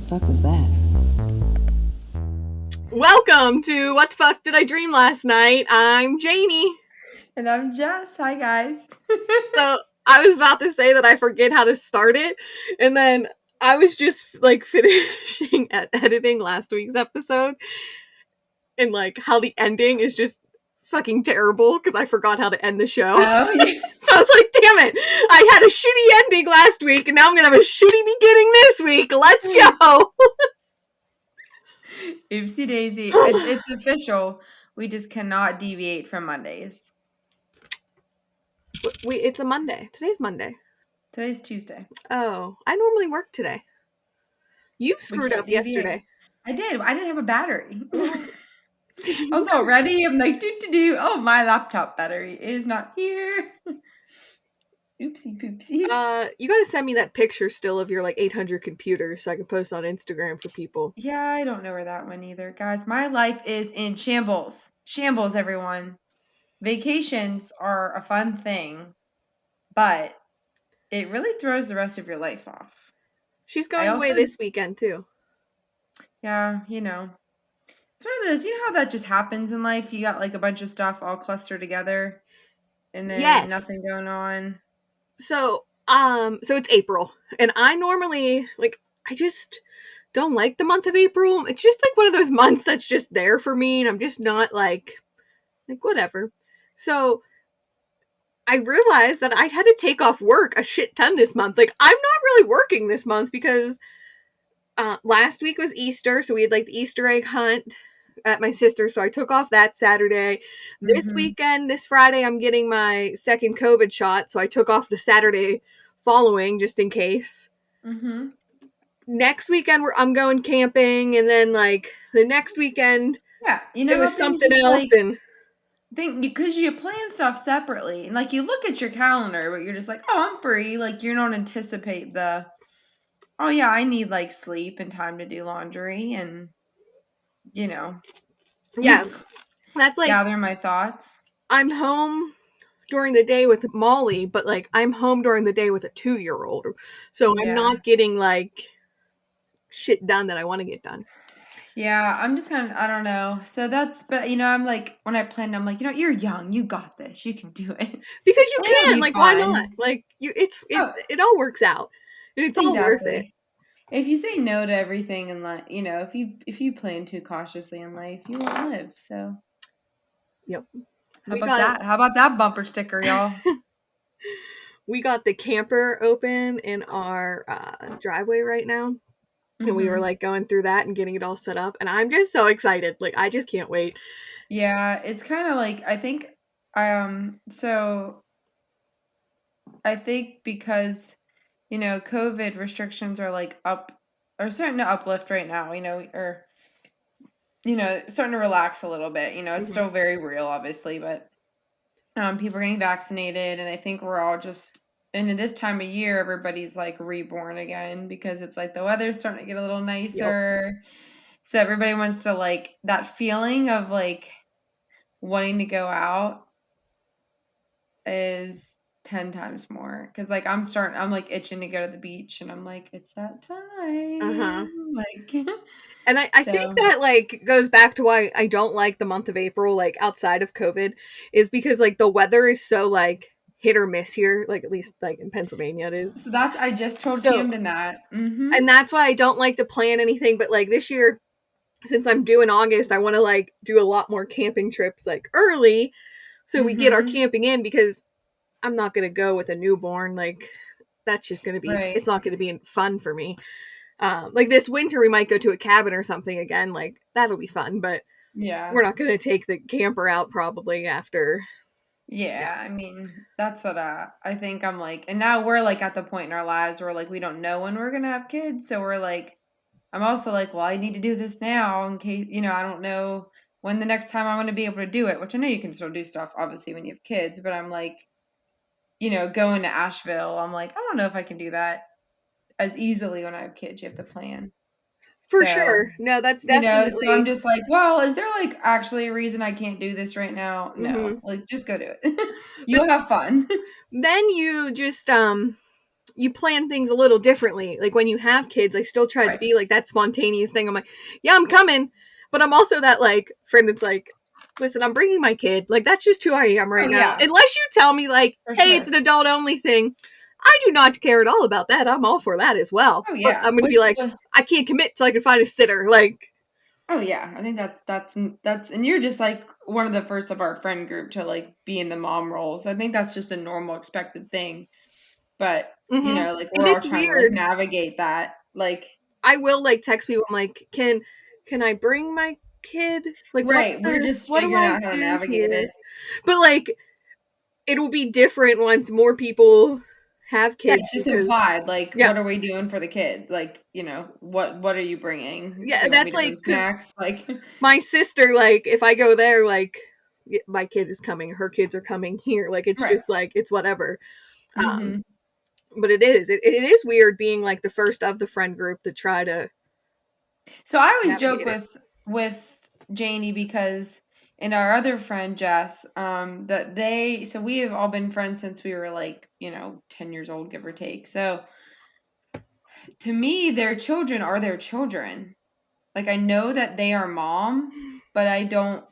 fuck was that? Welcome to What the Fuck Did I Dream Last Night? I'm Jaynee. And I'm Jess. Hi, guys. So I was about to say that I forget how to start it, and then I was just like finishing editing last week's episode, and like how the ending is just fucking terrible because I forgot how to end the show. Oh, yeah. So I was like, damn it, I had a shitty ending last week, and now I'm gonna have a shitty beginning this week. Let's go. Oopsie daisy. It's official. We just cannot deviate from Mondays. It's a Monday. Today's Monday. Today's Tuesday. Oh, I normally work today. You screwed up yesterday. I did. I didn't have a battery. I was all ready. I'm like, do. Oh, my laptop battery is not here. Oopsie poopsie. You gotta send me that picture still of your like 800 computers so I can post on Instagram for people. Yeah, I don't know where that one either. Guys, my life is in shambles. Shambles, everyone. Vacations are a fun thing, but it really throws the rest of your life off. She's going away this weekend too. Yeah, it's one of those, how that just happens in life? You got like a bunch of stuff all clustered together and then nothing going on. So it's April, and I normally I just don't like the month of April. It's just like one of those months that's just there for me, and I'm just not like whatever. So I realized that I had to take off work a shit ton this month. Like, I'm not really working this month because last week was Easter, so we had like the Easter egg hunt at my sister's, so I took off that Saturday. This weekend, this Friday, I'm getting my second COVID shot, so I took off the Saturday following just in case. Next weekend, I'm going camping, and then like the next weekend, it was something else. And because you plan stuff separately, and like you look at your calendar, but you're just like, oh, I'm free. Like you don't anticipate oh yeah, I need like sleep and time to do laundry, and yeah, that's like gather my thoughts. I'm home during the day with Molly, but like I'm home during the day with a 2-year-old, so I'm not getting like shit done that I want to get done. Yeah, I'm just kind of, I don't know. So but I'm like, when I planned, I'm like, you're young, you got this, you can do it. Because you can, like, why not? Like, it all works out. And it's all worth it. If you say no to everything in life, if you plan too cautiously in life, you won't live. So, yep. How about that bumper sticker, y'all? We got the camper open in our driveway right now. And we were like going through that and getting it all set up. And I'm just so excited. Like, I just can't wait. Yeah, it's kind of like, I think, so I think because, COVID restrictions are like starting to uplift right now, or, starting to relax a little bit. It's still very real, obviously, but people are getting vaccinated. And I think we're all just, and in this time of year, everybody's like reborn again because it's like the weather's starting to get a little nicer. Yep. So everybody wants to like that feeling of like wanting to go out is 10 times more. Cause like I'm like itching to go to the beach and I'm like, it's that time. Like, and I think that like goes back to why I don't like the month of April, like outside of COVID, is because like the weather is so like hit or miss here, like at least like in Pennsylvania it is. So I just told Camden that. And that's why I don't like to plan anything, but like this year, since I'm due in August, I want to like do a lot more camping trips like early so we get our camping in, because I'm not going to go with a newborn. Like that's just going to be, it's not going to be fun for me. Like this winter we might go to a cabin or something again, like that'll be fun, but we're not going to take the camper out probably after. Yeah, I mean, that's what I think. I'm like, and now we're like at the point in our lives where like we don't know when we're gonna have kids, so we're like, I'm also like, well, I need to do this now in case, I don't know when the next time I'm going to be able to do it, which I know you can still do stuff obviously when you have kids, but I'm like, going to Asheville, I'm like, I don't know if I can do that as easily when I have kids. You have to plan. For sure. No, that's definitely. So I'm just like, well, is there like actually a reason I can't do this right now? No, like just go do it. You'll have fun. Then you just you plan things a little differently. Like when you have kids, I still try to Right. be like that spontaneous thing. I'm like, yeah, I'm coming, but I'm also that like friend that's like, listen, I'm bringing my kid. Like that's just who I am Oh right now. yeah, Unless you tell me like, for hey, it's sure. an adult only thing, I do not care at all about that. I'm all for that as well. Oh But yeah. I'm gonna be like, I can't commit till I can find a sitter. Like, Oh yeah, I think that's and you're just like one of the first of our friend group to like be in the mom role. So I think that's just a normal expected thing. But, mm-hmm. like And we're all it's trying to like weird. navigate that. Like I will like text people. I'm like, can I bring my kid? Like, right, we're just what do figuring I out how to do navigate here? it. But like, it'll be different once more people have Yeah, kids it's just because implied. Like, yeah, what are we doing for the kids? Like, what are you bringing? Do yeah, you want me that's to bring like because snacks? Like, my sister, like, if I go there, like, my kid is coming, her kids are coming here. Like, it's right. just like it's whatever. Um, Hmm. but it is weird being like the first of the friend group to try to So I always joke navigate it. with Jaynee because and our other friend Jess, that so we have all been friends since we were like, 10 years old, give or take. So to me, their children are their children. Like I know that they are mom, but I feel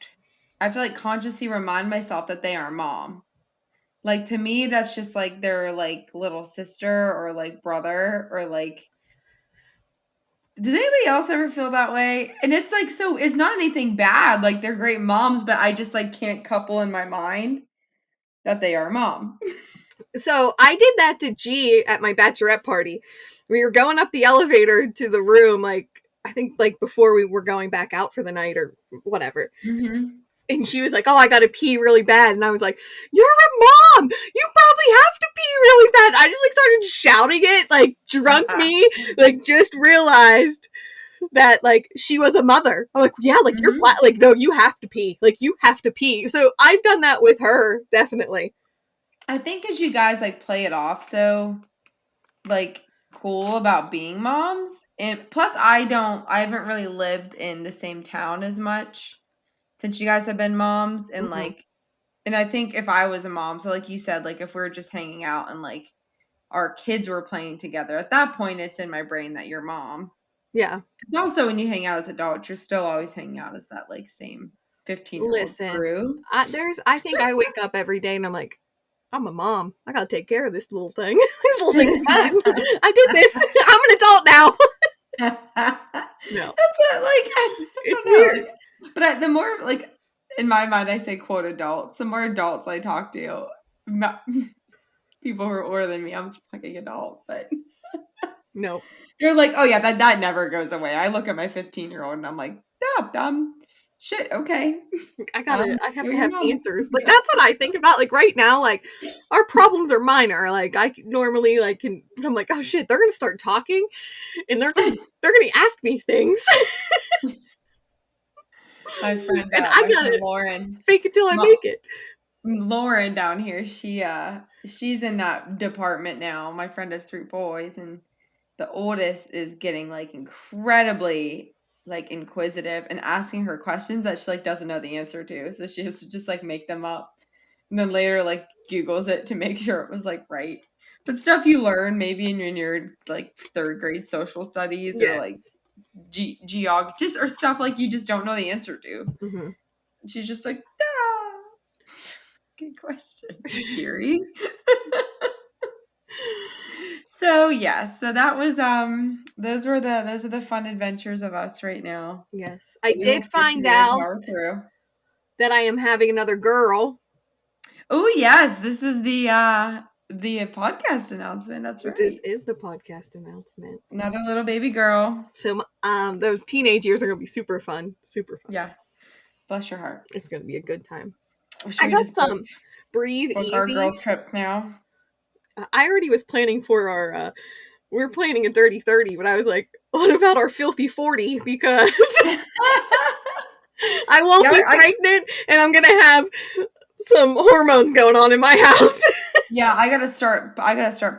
like consciously remind myself that they are mom. Like to me, that's just like their like little sister or like brother or like does anybody else ever feel that way? And it's like so it's not anything bad. Like they're great moms, but I just like can't couple in my mind that they are mom. So I did that to G at my bachelorette party. We were going up the elevator to the room, like I think like before we were going back out for the night or whatever. Mhm. And she was like, "Oh, I gotta pee really bad," and I was like, "You're a mom. You probably have to pee really bad." I just like started shouting it, like drunk me, like just realized that like she was a mother. I'm like, "Yeah, like you're Mhm. like no, you have to pee. Like you have to pee." So I've done that with her definitely. I think as you guys like play it off so like cool about being moms and plus I haven't really lived in the same town as much since you guys have been moms and Mm-hmm. like and I think if I was a mom, so like you said, like if we're just hanging out and like our kids were playing together, at that point it's in my brain that you're mom. Yeah. And also when you hang out as adults, you're still always hanging out as that like same 15-year-old Listen, crew. I think I wake up every day and I'm like, I'm a mom. I gotta take care of this little thing. This little thing is mine. I did this. I'm an adult now. That's No, it, like I it's don't know, weird. like but the more like in my mind I say quote adults, the more adults I talk to, ma- people who are older than me, I'm fucking adult, but No, they're like, "Oh yeah, that never goes away." I look at my 15-year-old and I'm like, "Yeah, shit, okay. I have You're to your have mom." answers. Like that's what I think about. Like right now, like our problems are minor. Like I normally like can. I'm like, oh shit, they're gonna start talking and they're gonna ask me things, and I My friend gotta Lauren, fake it till I Mo- make it. Lauren down here, she's in that department now. My friend has 3 boys and the oldest is getting like incredibly like inquisitive and asking her questions that she like doesn't know the answer to. So she has to just like make them up. And then later like Googles it to make sure it was like right. But stuff you learn maybe in your like 3rd grade social studies or like Yes. geog just or stuff like you just don't know the answer to. Mm-hmm. And she's just like, ah, good question, Kiri. So yeah, so that was those are the fun adventures of us right now. Yes, I We did will get find through and out power through. that I am having another girl. Oh yes, this is the podcast announcement. That's This right. is the podcast announcement. Another little baby girl. So, those teenage years are gonna be super fun. Super fun. Yeah, bless your heart. It's gonna be a good time. Should I we got just some breathe book our easy. girls trips now? I already was planning for our. We were planning a dirty 30, but I was like, what about our filthy 40? Because I won't Yeah, be pregnant, and I'm gonna have some hormones going on in my house. yeah, I gotta start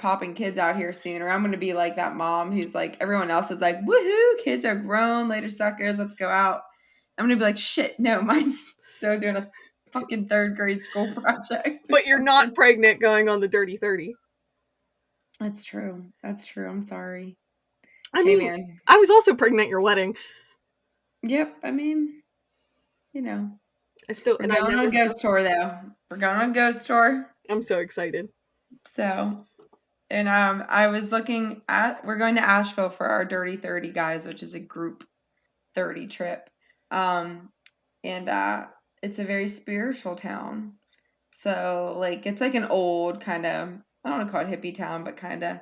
popping kids out here soon, or I'm gonna be like that mom who's like everyone else is like, woohoo, kids are grown, later suckers, let's go out. I'm gonna be like, shit, no, mine's still doing a fucking 3rd grade school project or But you're not something. pregnant going on the dirty 30. That's true. That's true. I'm sorry. I Hey, mean, man. I was also pregnant at your wedding. Yep. I mean, you know, we're I going on never a felt. ghost tour though. We're going on a ghost tour. I'm so excited. So, and I was looking at we're going to Asheville for our Dirty 30 guys, which is a group 30 trip. Um, and it's a very spiritual town. So like it's like an old kind of I don't want to call it hippie town, but kind of.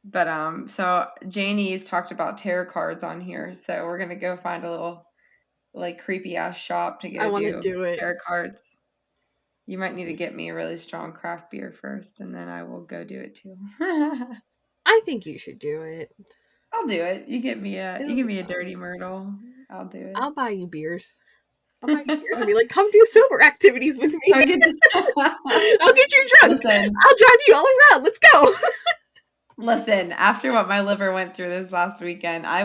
But so Jaynee's talked about tarot cards on here, so we're gonna go find a little like creepy ass shop to I go want to do do it. tarot cards. You might need to get me a really strong craft beer first, and then I will go do it too. I think you should do it. I'll do it. You It'll give be me a fun. dirty myrtle. I'll do it. I'll buy you beers. I'll buy you beers and be like, come do sober activities with me. I'll get I'll get you drunk. Listen, I'll drive you all around. Let's go. listen, after what my liver went through this last weekend, I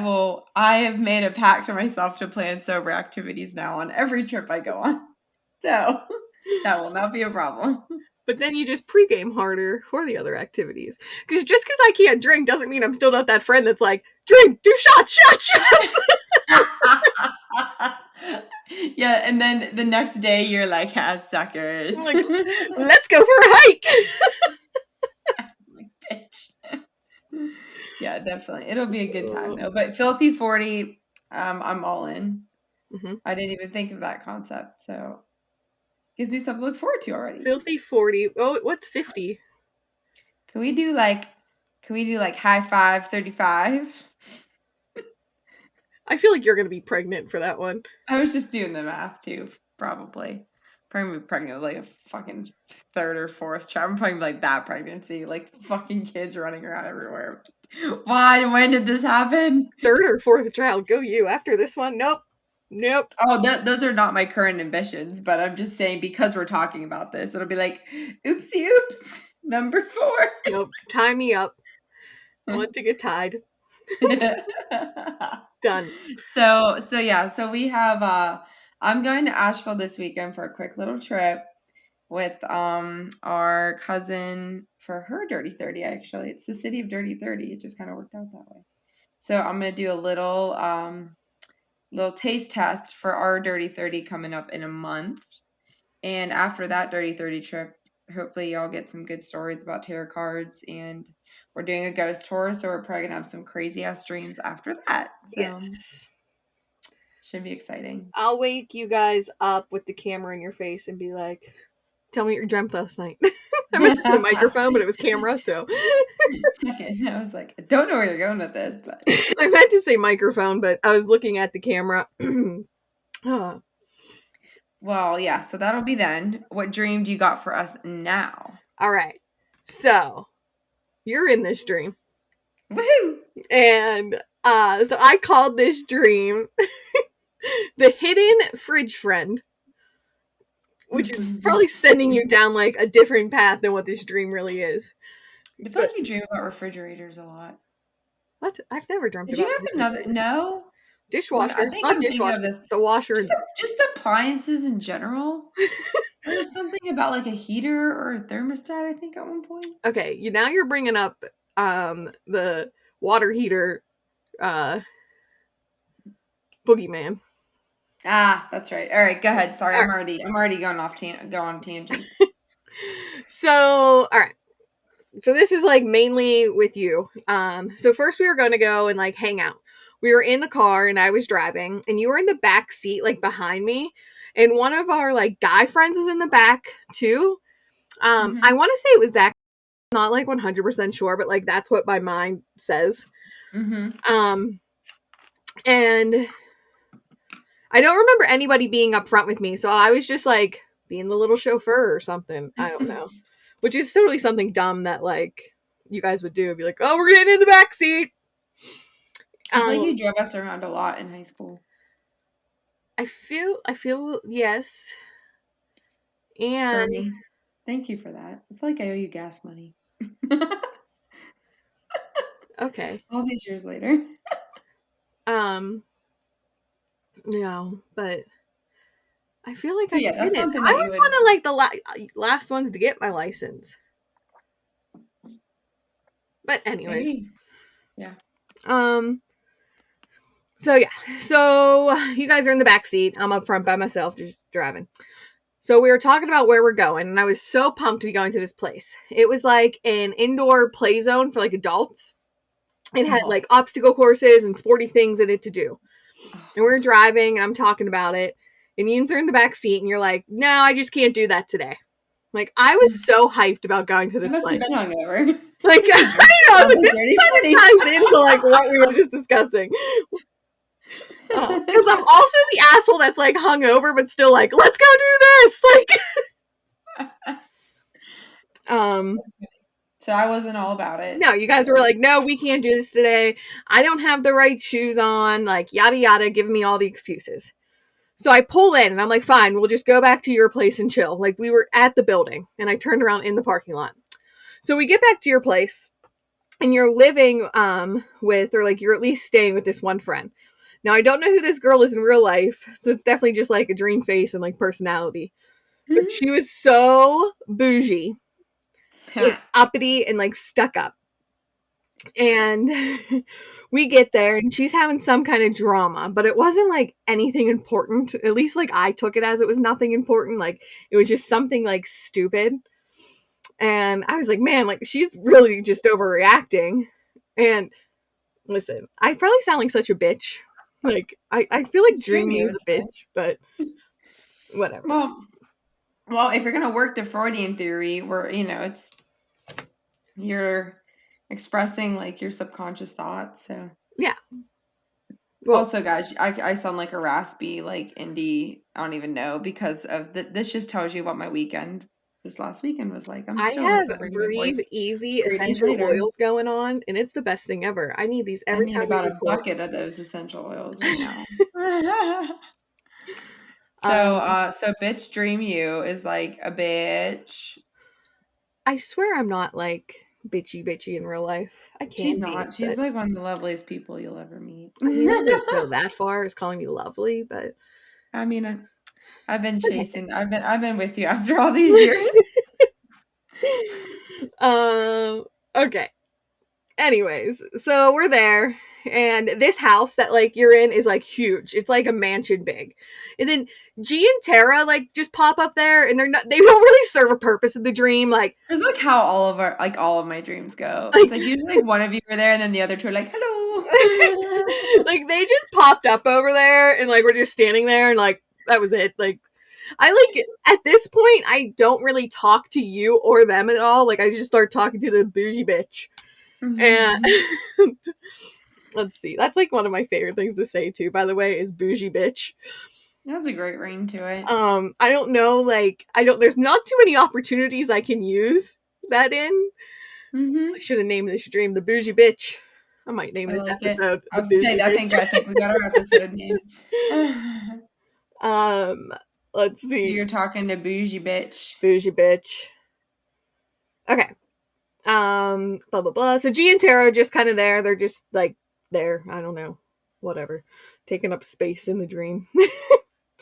have made a pact to myself to plan sober activities now on every trip I go on. So that will not be a problem. But then you just pregame harder for the other activities. Because just because I can't drink doesn't mean I'm still not that friend that's like, drink, do shots, shots, shots. Yeah, and then the next day you're like, ah, suckers. I'm like, let's go for a hike. Bitch. Yeah, definitely. It'll be a good time though. But Filthy 40, I'm all in. Mm-hmm. I didn't even think of that concept. So gives me something to look forward to already. Filthy 40. Oh, what's 50? Can we do like high five 35? I feel like you're going to be pregnant for that one. I was just doing the math too, probably. Probably gonna be pregnant with like a fucking third or fourth child. I'm probably like that pregnancy, like fucking kids running around everywhere. Why? When did this happen? Third or fourth child, go you. After this one, nope. Nope. Oh, those are not my current ambitions, but I'm just saying because we're talking about this, it'll be like, oopsie oops, number 4. Nope. Tie me up. I want to get tied. Done. So yeah, so we have I'm going to Asheville this weekend for a quick little trip with our cousin for her Dirty 30 actually. It's the city of Dirty 30. It just kind of worked out that way. So I'm going to do a little taste test for our Dirty 30 coming up in a month. And after that Dirty 30 trip, hopefully y'all get some good stories about tarot cards and we're doing a ghost tour, so we're probably going to have some crazy ass dreams after that. So Yes. should be exciting. I'll wake you guys up with the camera in your face and be like, tell me what you dreamt last night. I meant to say microphone, but it was camera, so. Check it. I was like, I don't know where you're going with this, but I meant to say microphone, but I was looking at the camera. Oh, well, yeah, so that'll be then. What dream do you got for us now? all right. So, you're in this dream. Woohoo! And so I called this dream the hidden fridge friend, which is probably sending you down like a different path than what this dream really is. I feel But like you dream about refrigerators a lot. what? I've never dreamt Did you about have another? refrigerators. No. When I Dishwasher, think not I'm thinking of dishwasher, the the washer. just appliances in general. There was something about like a heater or a thermostat, I think, at one point. Okay, now you're bringing up the water heater boogeyman. Ah, that's right. All right, go ahead. Sorry, All I'm already going off go on tangents. right. So, all right. So this is like mainly with you. So first we were going to go and like hang out. We were in the car and I was driving and you were in the back seat like behind me and one of our like guy friends was in the back too. I Mhm. want to say it was Zach, not like 100% sure, but like that's what my mind says. Mhm. Um and I don't remember anybody being up front with me, so I was just like being the little chauffeur or something. I don't know. Which is totally something dumb that like you guys would do. Be like, oh, we're getting in the back seat. I feel like you drove us around a lot in high school. I feel yes. And Fernie, thank you for that. I feel like I owe you gas money. okay. All these years later. Um no, but I feel like So I yeah, that's didn't. something I that you was would. one of like the last ones to get my license. But anyways, Maybe. Yeah. um, so yeah, so you guys are in the back seat. I'm up front by myself, just driving. So we were talking about where we're going, and I was so pumped to be going to this place. It was like an indoor play zone for like adults. It had Oh. like obstacle courses and sporty things in it to do. Oh. And we're driving, and I'm talking about it. And Ian's are in the back seat, and you're like, "No, I just can't do that today." Like I was so hyped about going to I this must have place. been hungover. Like I This is just know, I was like, lovely this dirty kind of 20. ties into like what we were just discussing. Because I'm also the asshole that's like hungover, but still like, let's go do this. Um, So I wasn't all about it. no, you guys were like, no, we can't do this today. I don't have the right shoes on, like yada yada, giving me all the excuses. So I pull in and I'm like, fine, we'll just go back to your place and chill. Like we were at the building and I turned around in the parking lot. So we get back to your place and you're living with, or like you're at least staying with this one friend. Now I don't know who this girl is in real life, so it's definitely just like a dream face and like personality. But she was so bougie, like uppity and like stuck up. And we get there and she's having some kind of drama, but it wasn't like anything important. At least like I took it as it was nothing important. Like it was just something like stupid. And I was like, man, like she's really just overreacting. And listen, I probably sound like such a bitch. Like I feel like It's dream Dream you. is It's a bitch, fine. but whatever. Well, if you're gonna work the Freudian theory, where it's you're expressing like your subconscious thoughts. So Yeah. Well, also, guys, I sound like a raspy like indie. I don't even know because of this. Just tells you what my weekend this last weekend was like. I'm I still have recovering my Breathe voice Easy 3 days essential later. oils going on, and it's the best thing ever. I need these I every need time we about a record. bucket of those essential oils right now. Um, So bitch dream you is like a bitch. I swear I'm not like bitchy in real life. I She's can be, not. She's but like one of the loveliest people you'll ever meet. I mean, I wouldn't go that far as calling you lovely, but I mean, I've been okay, chasing. thanks. I've been with you after all these years. um, okay. Anyways, so we're there, and this house that like you're in is like huge. It's like a mansion big. And then G and Tara like just pop up there, and they don't really serve a purpose in the dream. It's like how all of my dreams go. It's Like like usually like one of you are there, and then the other two are like, "Hello." like they just popped up over there, and like we're just standing there, and like that was it. Like I like at this point I don't really talk to you or them at all. Like I just start talking to the bougie bitch. And let's see. That's like one of my favorite things to say too, by the way, is bougie bitch. That's a great ring to it. I don't know, like there's not too many opportunities I can use that in. I should have named this dream the bougie bitch. I might name I this like it. episode I the was to say, bougie bitch. I think we got our episode name. um, let's So see. you're talking to bougie bitch. Bougie bitch. Okay. Blah blah blah. So G and Tara are just kind of there. They're just like there. I don't know. Whatever. Taking up space in the dream.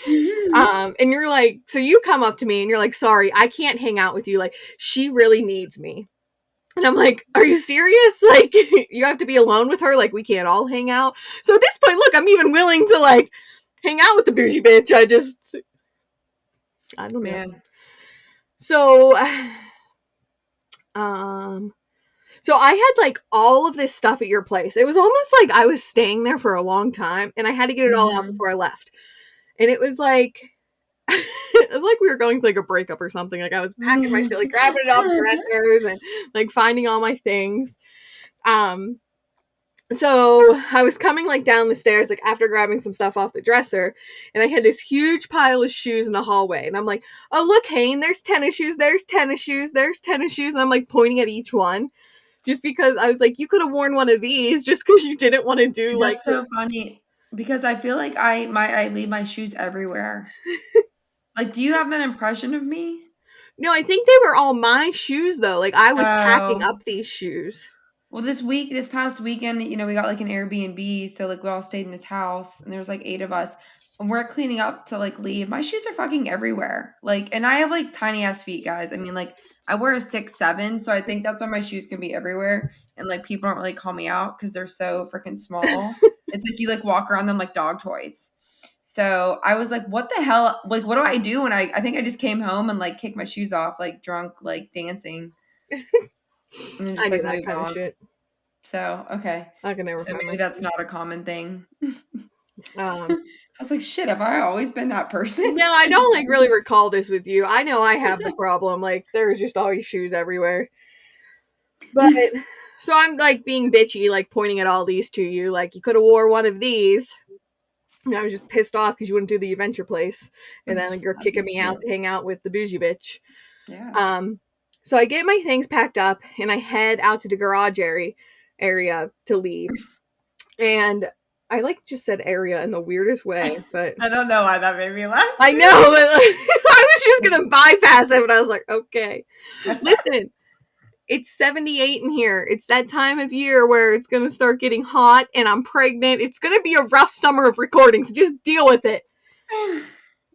And you're like, so you come up to me and you're like, sorry, I can't hang out with you. Like, she really needs me. And I'm like, are you serious? Like, you have to be alone with her? Like, we can't all hang out? So at this point, look, I'm even willing to, like, hang out with the bougie bitch. I don't know. Man. So, um, so I had, like, all of this stuff at your place. It was almost like I was staying there for a long time, and I had to get it all out before I left. And it was like, it was like we were going through like a breakup or something. Like I was packing my shit, like grabbing it off dressers and like finding all my things. Um, so I was coming like down the stairs, like after grabbing some stuff off the dresser, and I had this huge pile of shoes in the hallway. And I'm like, oh, look, Hayne, there's tennis shoes, there's tennis shoes, there's tennis shoes. And I'm like pointing at each one just because I was like, you could have worn one of these just because you didn't want to do like That's so funny because I feel like I leave my shoes everywhere. Like, do you have that impression of me? no, I think they were all my shoes though. Like I was packing Oh. up these shoes. Well, this past weekend, we got like an Airbnb, so like we all stayed in this house, and there was like 8 of us, and we're cleaning up to like leave. My shoes are fucking everywhere. Like, and I have like tiny ass feet, guys. I mean, like I wear a 6'7", so I think that's why my shoes can be everywhere, and like people don't really call me out because they're so freaking small. It's like you like walk around them like dog toys. So I was like, what the hell? Like, what do I do? And I think I just came home and like kicked my shoes off, like drunk, like dancing, and then I just do like that moved kind of on. shit. So okay, I can never so find my maybe that's shoes. not a common thing. Um, I was like, shit, have I always been that person? no, I I just don't like really recall this with you. I know I have the problem. Like there's just always shoes everywhere. But so I'm like being bitchy, like pointing at all these to you. Like you could have wore one of these. And I was just pissed off because you wouldn't do the adventure place, and then you're love kicking you me out to too. hang out with the bougie bitch. Yeah. Um, so I get my things packed up and I head out to the garage area to leave. And I like just said area in the weirdest way, but I don't know why that made me laugh. I know, but like, I was just gonna bypass it, but I was like, okay, listen, it's 78 in here. It's that time of year where it's gonna start getting hot, and I'm pregnant. It's gonna be a rough summer of recording, so just deal with it.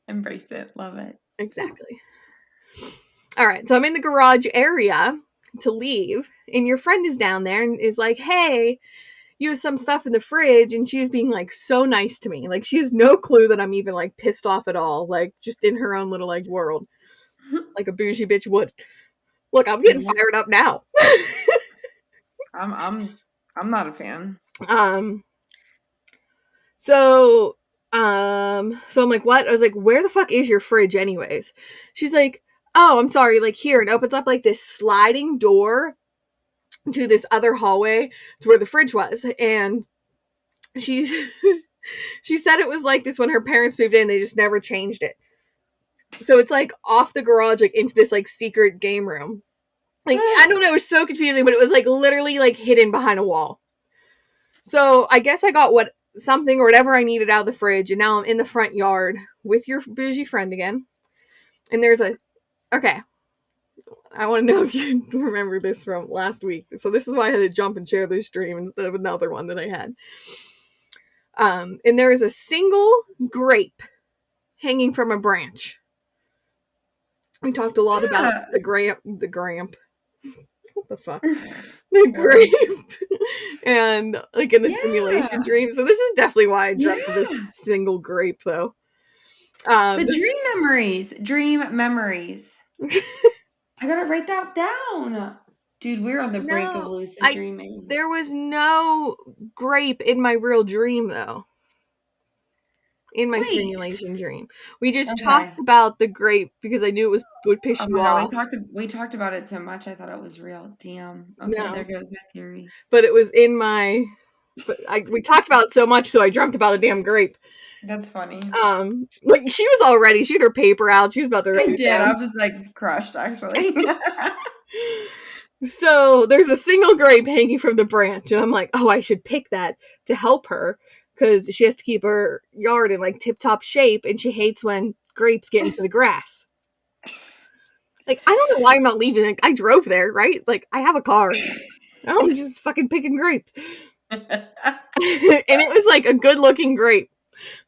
Embrace it. Love it. Exactly. All right, so I'm in the garage area to leave, and your friend is down there and is like, hey, you have some stuff in the fridge, and she was being like so nice to me. Like she has no clue that I'm even like pissed off at all. Like just in her own little like world, like a bougie bitch would. Look, I'm getting Yeah. fired up now. I'm I'm I'm not a fan. um. So so I'm like, what? I was like, where the fuck is your fridge, anyways? She's like, oh, I'm sorry. Like here, and opens up like this sliding door to this other hallway to where the fridge was, and she she said it was like this when her parents moved in. They just never changed it. So it's like off the garage, like into this like secret game room. Like I don't know, it was so confusing, but it was like literally like hidden behind a wall. So I guess I got what something or whatever I needed out of the fridge, and now I'm in the front yard with your bougie friend again. And there's a okay. I want to know if you remember this from last week. So this is why I had to jump and share this stream instead of another one that I had. And there is a single grape hanging from a branch. We talked a lot about Yeah. the gramp. What the fuck? The Word. grape. And like in the simulation Yeah. dream. So this is definitely why I dreamt of this Yeah. single grape though. But This, dream memories. Dream memories. I gotta write that down. Dude, we're on the brink of no, lucid I dreaming. there was no grape in my real dream though. In my Wait. simulation dream. We just Okay. talked about the grape because I knew it would piss Oh you my God, off. we talked about it so much I thought it was real. Damn. Okay, there No. goes my theory. But it was in my but we talked about it so much so I dreamt about a damn grape. That's funny. Like she was all ready. She had her paper out. She was about to I write it did. I down. was like crushed actually. So there's a single grape hanging from the branch, and I'm like, oh, I should pick that to help her because she has to keep her yard in like tip top shape, and she hates when grapes get into the grass. Like I don't know why I'm not leaving. Like I drove there, right? Like I have a car. I'm just fucking picking grapes, and it was like a good looking grape.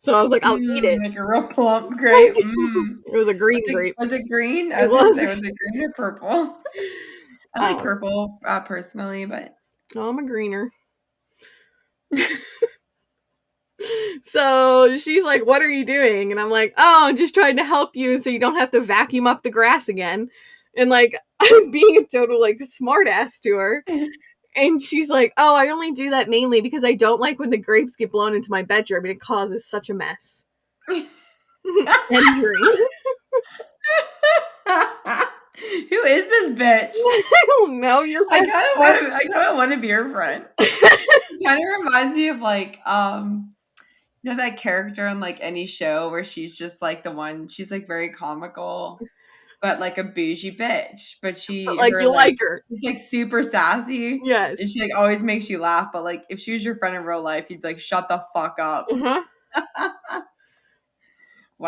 So I was like, I'll eat it. Like a real plump grape. Mm. It was a green grape. Was it green? I It was gonna was. say, was it green or purple? I like Um, purple personally, but oh, I'm a greener. So she's like, what are you doing? And I'm like, oh, I'm just trying to help you so you don't have to vacuum up the grass again. And like, I was being a total like smart ass to her. And she's like, oh, I only do that mainly because I don't like when the grapes get blown into my bedroom and it causes such a mess. End dream. who is this bitch? I don't know. Your best friend. I kind of want to be her friend. It kind of reminds me of like you know that character in like any show where she's just like the one, she's like very comical, but like a bougie bitch. But But like, her you like, like her. she's like super sassy, and Yes. she like always makes you laugh. But like, if she was your friend in real life, you'd like shut the fuck up. Uh-huh.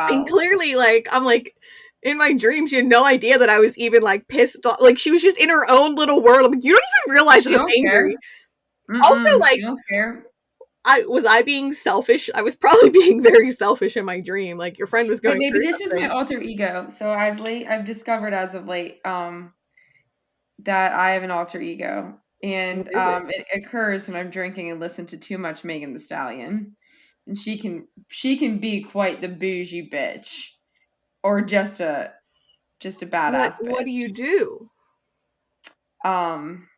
And Wow. clearly, like, I'm like, in my dream, she had no idea that I was even like pissed off. Like, she was just in her own little world. I'm like, you don't even realize She that I'm don't care. angry. Also, She like, don't care. I being selfish? I was probably being very selfish in my dream. Like, your friend was But going maybe through this is my something. alter ego. So I've discovered as of late, that I have an alter ego, What and is it? it occurs when I'm drinking and listen to too much Megan the Stallion, and she can be quite the bougie bitch, or just a badass What do bitch. you do? Um,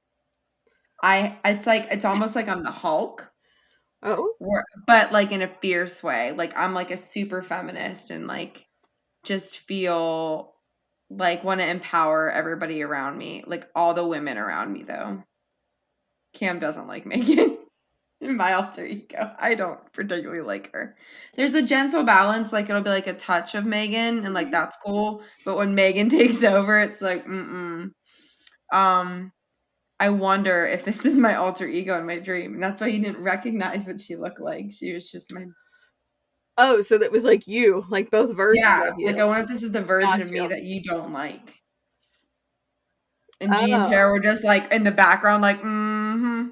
it's almost like I'm the Hulk, Oh, but like in a fierce way. Like I'm like a super feminist and like just feel like want to empower everybody around me, like all the women around me though. Cam doesn't like Megan. My alter ego. I don't particularly like her. There's a gentle balance, like it'll be like a touch of Megan, and like that's cool. But when Megan takes over, it's like, mm-mm. Um, I wonder if this is my alter ego in my dream. And that's why you didn't recognize what she looked like. She was just my oh, so that was like you, like both versions yeah. of Like you. I wonder if this is the version of me Gotcha. that you don't like. And G and Oh, Tara were just like in the background, like, mm-hmm.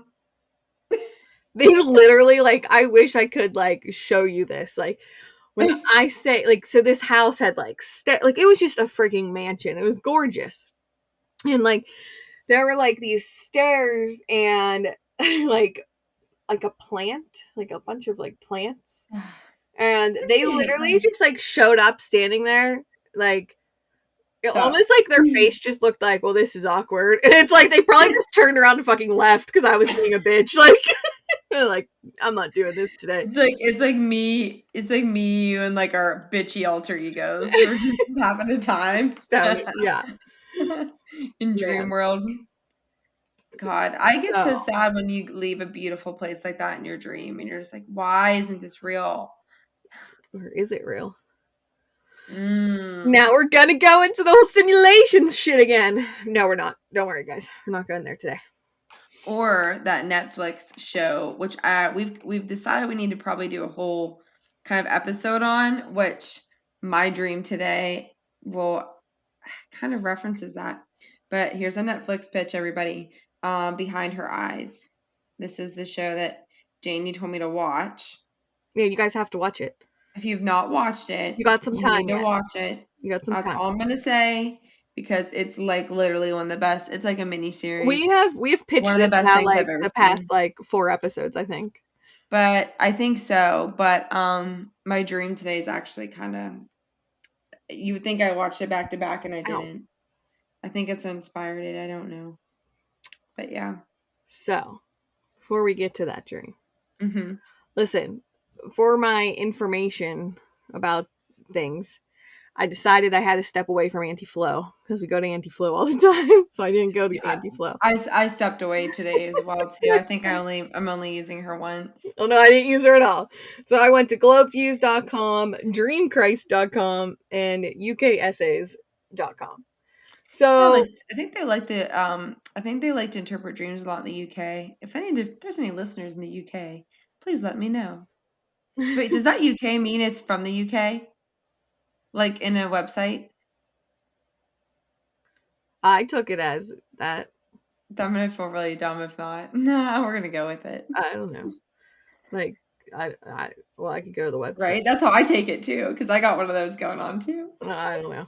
they literally like. I wish I could like show you this. Like when I say like, so this house had like like it was just a freaking mansion. It was gorgeous, and like there were like these stairs and like a plant, like a bunch of like plants, and they Great. literally just like showed up standing there, like it So almost like their face just looked like, well, this is awkward, and it's like they probably just turned around and fucking left because I was being a bitch, like like I'm not doing this today. it's like me, you, and like our bitchy alter egos. We're just having a time Just having it, yeah, in yeah. dream world. God, I get so So, sad when you leave a beautiful place like that in your dream, and you're just like, why isn't this real? or is it real? Mm. Now we're gonna go into the whole simulations shit again. No, we're not. Don't worry, guys. We're not going there today. Or that Netflix show, which we've decided we need to probably do a whole kind of episode on, which my dream today will kind of references that. But here's a Netflix pitch, everybody. Behind Her Eyes. This is the show that Jaynee told me to watch. Yeah, you guys have to watch it. If you've not watched it, You got some you need time to yet. watch it. You got some That's time. all I'm gonna say because it's like literally one of the best. It's like a mini series. We have One pitched of the this best now things I've like ever the past seen. like 4 episodes, I think. But I think so. But my dream today is actually kind of. You would think I watched it back to back, and I Ow. didn't. I think it's inspired it. I don't know, but yeah. So, before we get to that dream, Hmm. listen, for my information about things, I decided I had to step away from anti-flow because we go to anti-flow all the time. So I didn't go to Yeah, anti-flow. I stepped away today as well too. I think I'm only using her once. Oh no, I didn't use her at all. So I went to globefuse.com, dreamchrist.com, and ukessays.com. Yeah, So like I think they like to interpret dreams a lot in the UK. If there's any listeners in the UK, please let me know. Wait, does that UK mean it's from the UK? Like in a website? I took it as that. I'm gonna feel really dumb if not. No, we're gonna go with it. I don't know. Like, well, I could go to the website. Right? That's how I take it too, because I got one of those going on too. I don't know.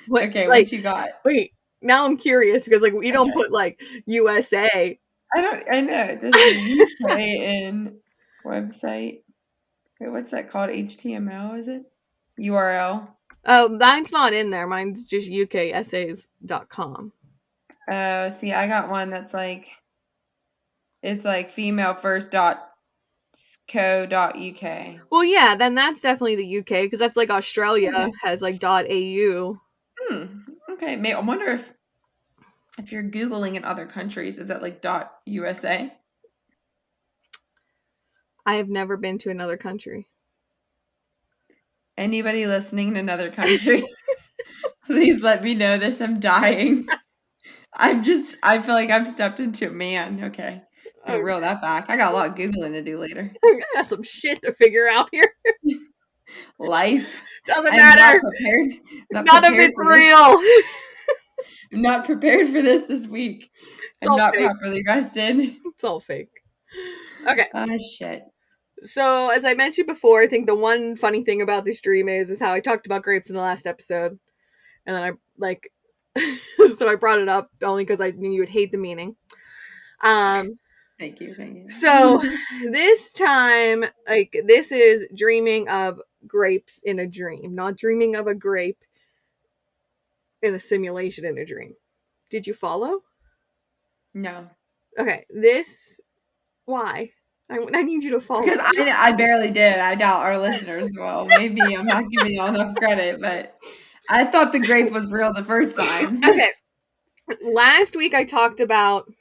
What, Okay, like, what you got? wait, now I'm curious because, like, we don't Okay. put, like, USA. I know. It does the UK in website. Wait, what's that called? HTML, is it? URL. Oh, mine's not in there. Mine's just ukessays.com. Oh, see, I got one that's like it's like female first dot co dot uk. Well, yeah, then that's definitely the UK because that's like Australia Okay. has like .au. Hmm. Okay. I wonder if you're Googling in other countries, is that like dot USA? I have never been to another country. Anybody listening in another country, please let me know this. I'm dying. I feel like I've stepped into a man. Okay. Gonna Okay. reel that back. I got a lot of Googling to do later. I got some shit to figure out here. Life. Doesn't I'm not matter. prepared. Not None of prepared it's for this. real. I'm not prepared for this week. It's I'm all not fake. properly rested. It's all fake. Okay. Ah, shit. So as I mentioned before, I think the one funny thing about this dream is how I talked about grapes in the last episode, and then I like So I brought it up only because I knew you would hate the meaning. Um, Thank you, thank so you. this time, like, this is dreaming of grapes in a dream, not dreaming of a grape in a simulation in a dream. Did you follow? No, Okay, this, why? I need you to follow. because I barely did. I doubt our listeners will. Maybe I'm not giving y'all enough credit, but I thought the grape was real the first time. Okay, last week I talked about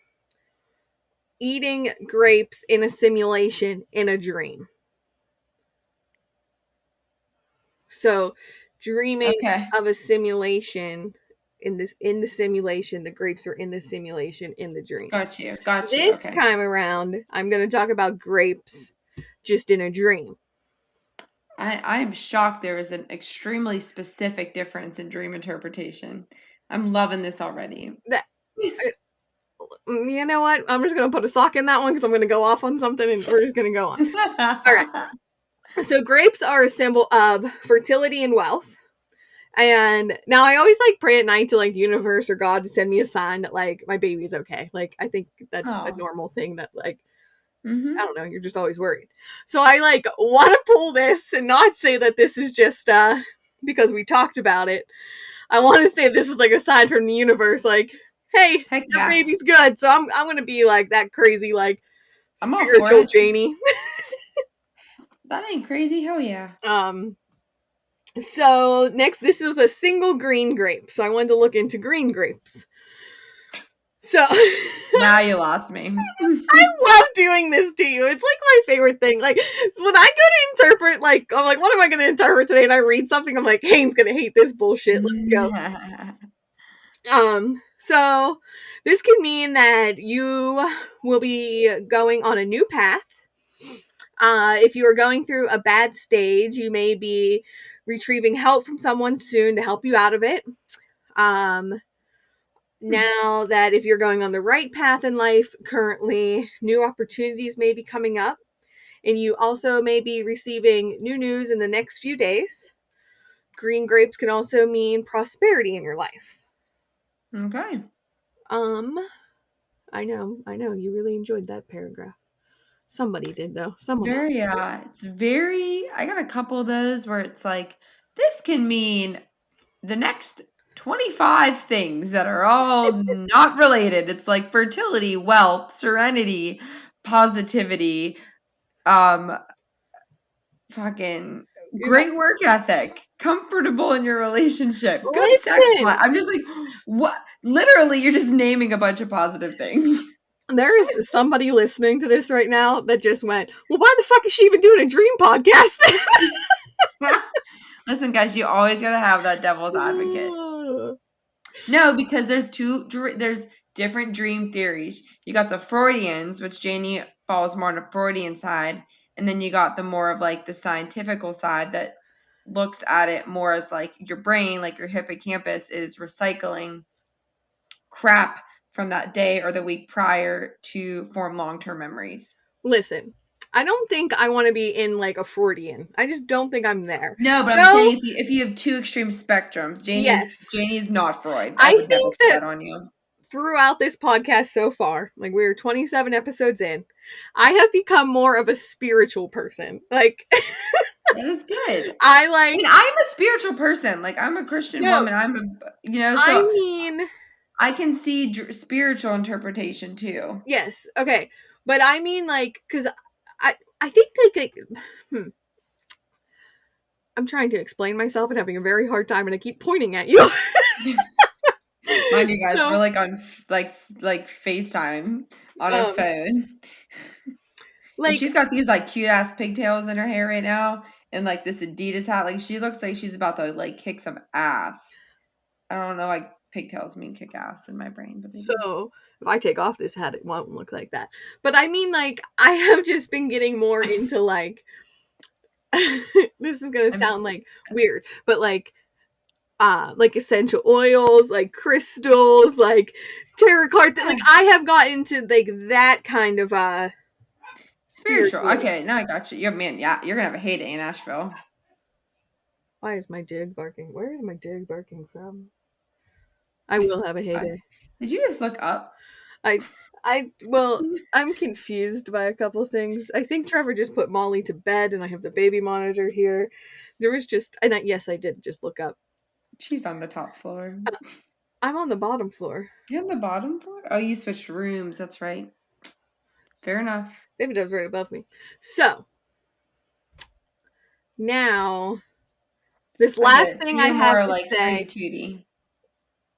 eating grapes in a simulation in a dream. So, dreaming Okay, of a simulation in the simulation, the grapes are in the simulation in the dream. got you, got you. This Okay. time around, I'm going to talk about grapes just in a dream. I am shocked there is an extremely specific difference in dream interpretation. I'm loving this already. That you know what? I'm just going to put a sock in that one because I'm going to go off on something and we're just going to go on. All right. So grapes are a symbol of fertility and wealth. And now I always like pray at night to like the universe or God to send me a sign that like my baby's okay. Like I think that's a Oh. normal thing that like Mm-hmm. I don't know, you're just always worried. So I like want to pull this and not say that this is just because we talked about it. I want to say this is like a sign from the universe like, hey, Heck your yeah. baby's good. So I'm going to be like that crazy like I'm all for spiritual it. Jaynee. That ain't crazy. Hell yeah. um so next this is a single green grape. So I wanted to look into green grapes. So Now you lost me. I love doing this to you. It's like my favorite thing. Like when I go to interpret, like I'm like, what am I going to interpret today? And I read something, I'm like, Haynes gonna hate this bullshit. Let's go. So this can mean that you will be going on a new path. If you are going through a bad stage, you may be retrieving help from someone soon to help you out of it. Um, Now that if you're going on the right path in life currently, new opportunities may be coming up, and you also may be receiving new news in the next few days. Green grapes can also mean prosperity in your life. Okay. Um, I know, you really enjoyed that paragraph. Somebody did though. Someone else. It's very, I got a couple of those where it's like, this can mean the next 25 things that are all not related. It's like fertility, wealth, serenity, positivity, um, fucking You're like, great work ethic, comfortable in your relationship, good sex life. listen, I'm just like, what? Literally, you're just naming a bunch of positive things. there is somebody listening to this right now that just went, well, why the fuck is she even doing a dream podcast? Listen, guys, you always gotta have that devil's advocate. No, because there's different dream theories. You got the Freudians, which Jaynee falls more on the Freudian side, and then you got the more of like the scientifical side that looks at it more as like your brain, like your hippocampus, is recycling crap from that day or the week prior to form long-term memories. Listen, I don't think I want to be in like a Freudian. I just don't think I'm there. No, but I'm No, saying if you have two extreme spectrums, yes. Jaynee's not Freud. I I would never think put that that on you. throughout this podcast so far, like we're 27 episodes in, I have become more of a spiritual person. Like That is good. I I like mean, I'm a spiritual person. Like I'm a Christian no, woman. I So mean I can see spiritual interpretation too. yes, okay. But I mean like cuz I think like hmm, I'm trying to explain myself and having a very hard time and I keep pointing at you. Mind you guys, we're So, like on like FaceTime on our um phone. And like she's got these like cute ass pigtails in her hair right now and like this Adidas hat. Like she looks like she's about to like kick some ass. I don't know, like pigtails mean kick ass in my brain, but they do. so if I take off this hat it won't look like that. But I mean like I have just been getting more into like this is going to I'm sound like weird, but like essential oils, like crystals, like tarot card like I have gotten into like that kind of spiritual. spiritual. Okay, now I got you. Yeah, you're gonna have a heyday in Asheville. Why is my dog barking? Where is my dog barking from? I will have a I- heyday. Did you just look up? I well, I'm confused by a couple things. I think Trevor just put Molly to bed, and I have the baby monitor here. There was just, and yes, I did just look up. She's on the top floor. I'm on the bottom floor. You're on the bottom floor? Oh, you switched rooms. That's right. Fair enough. Baby Dove's right above me. So now, this I get last it. So thing I you're have more to like say, Tweety Tweety.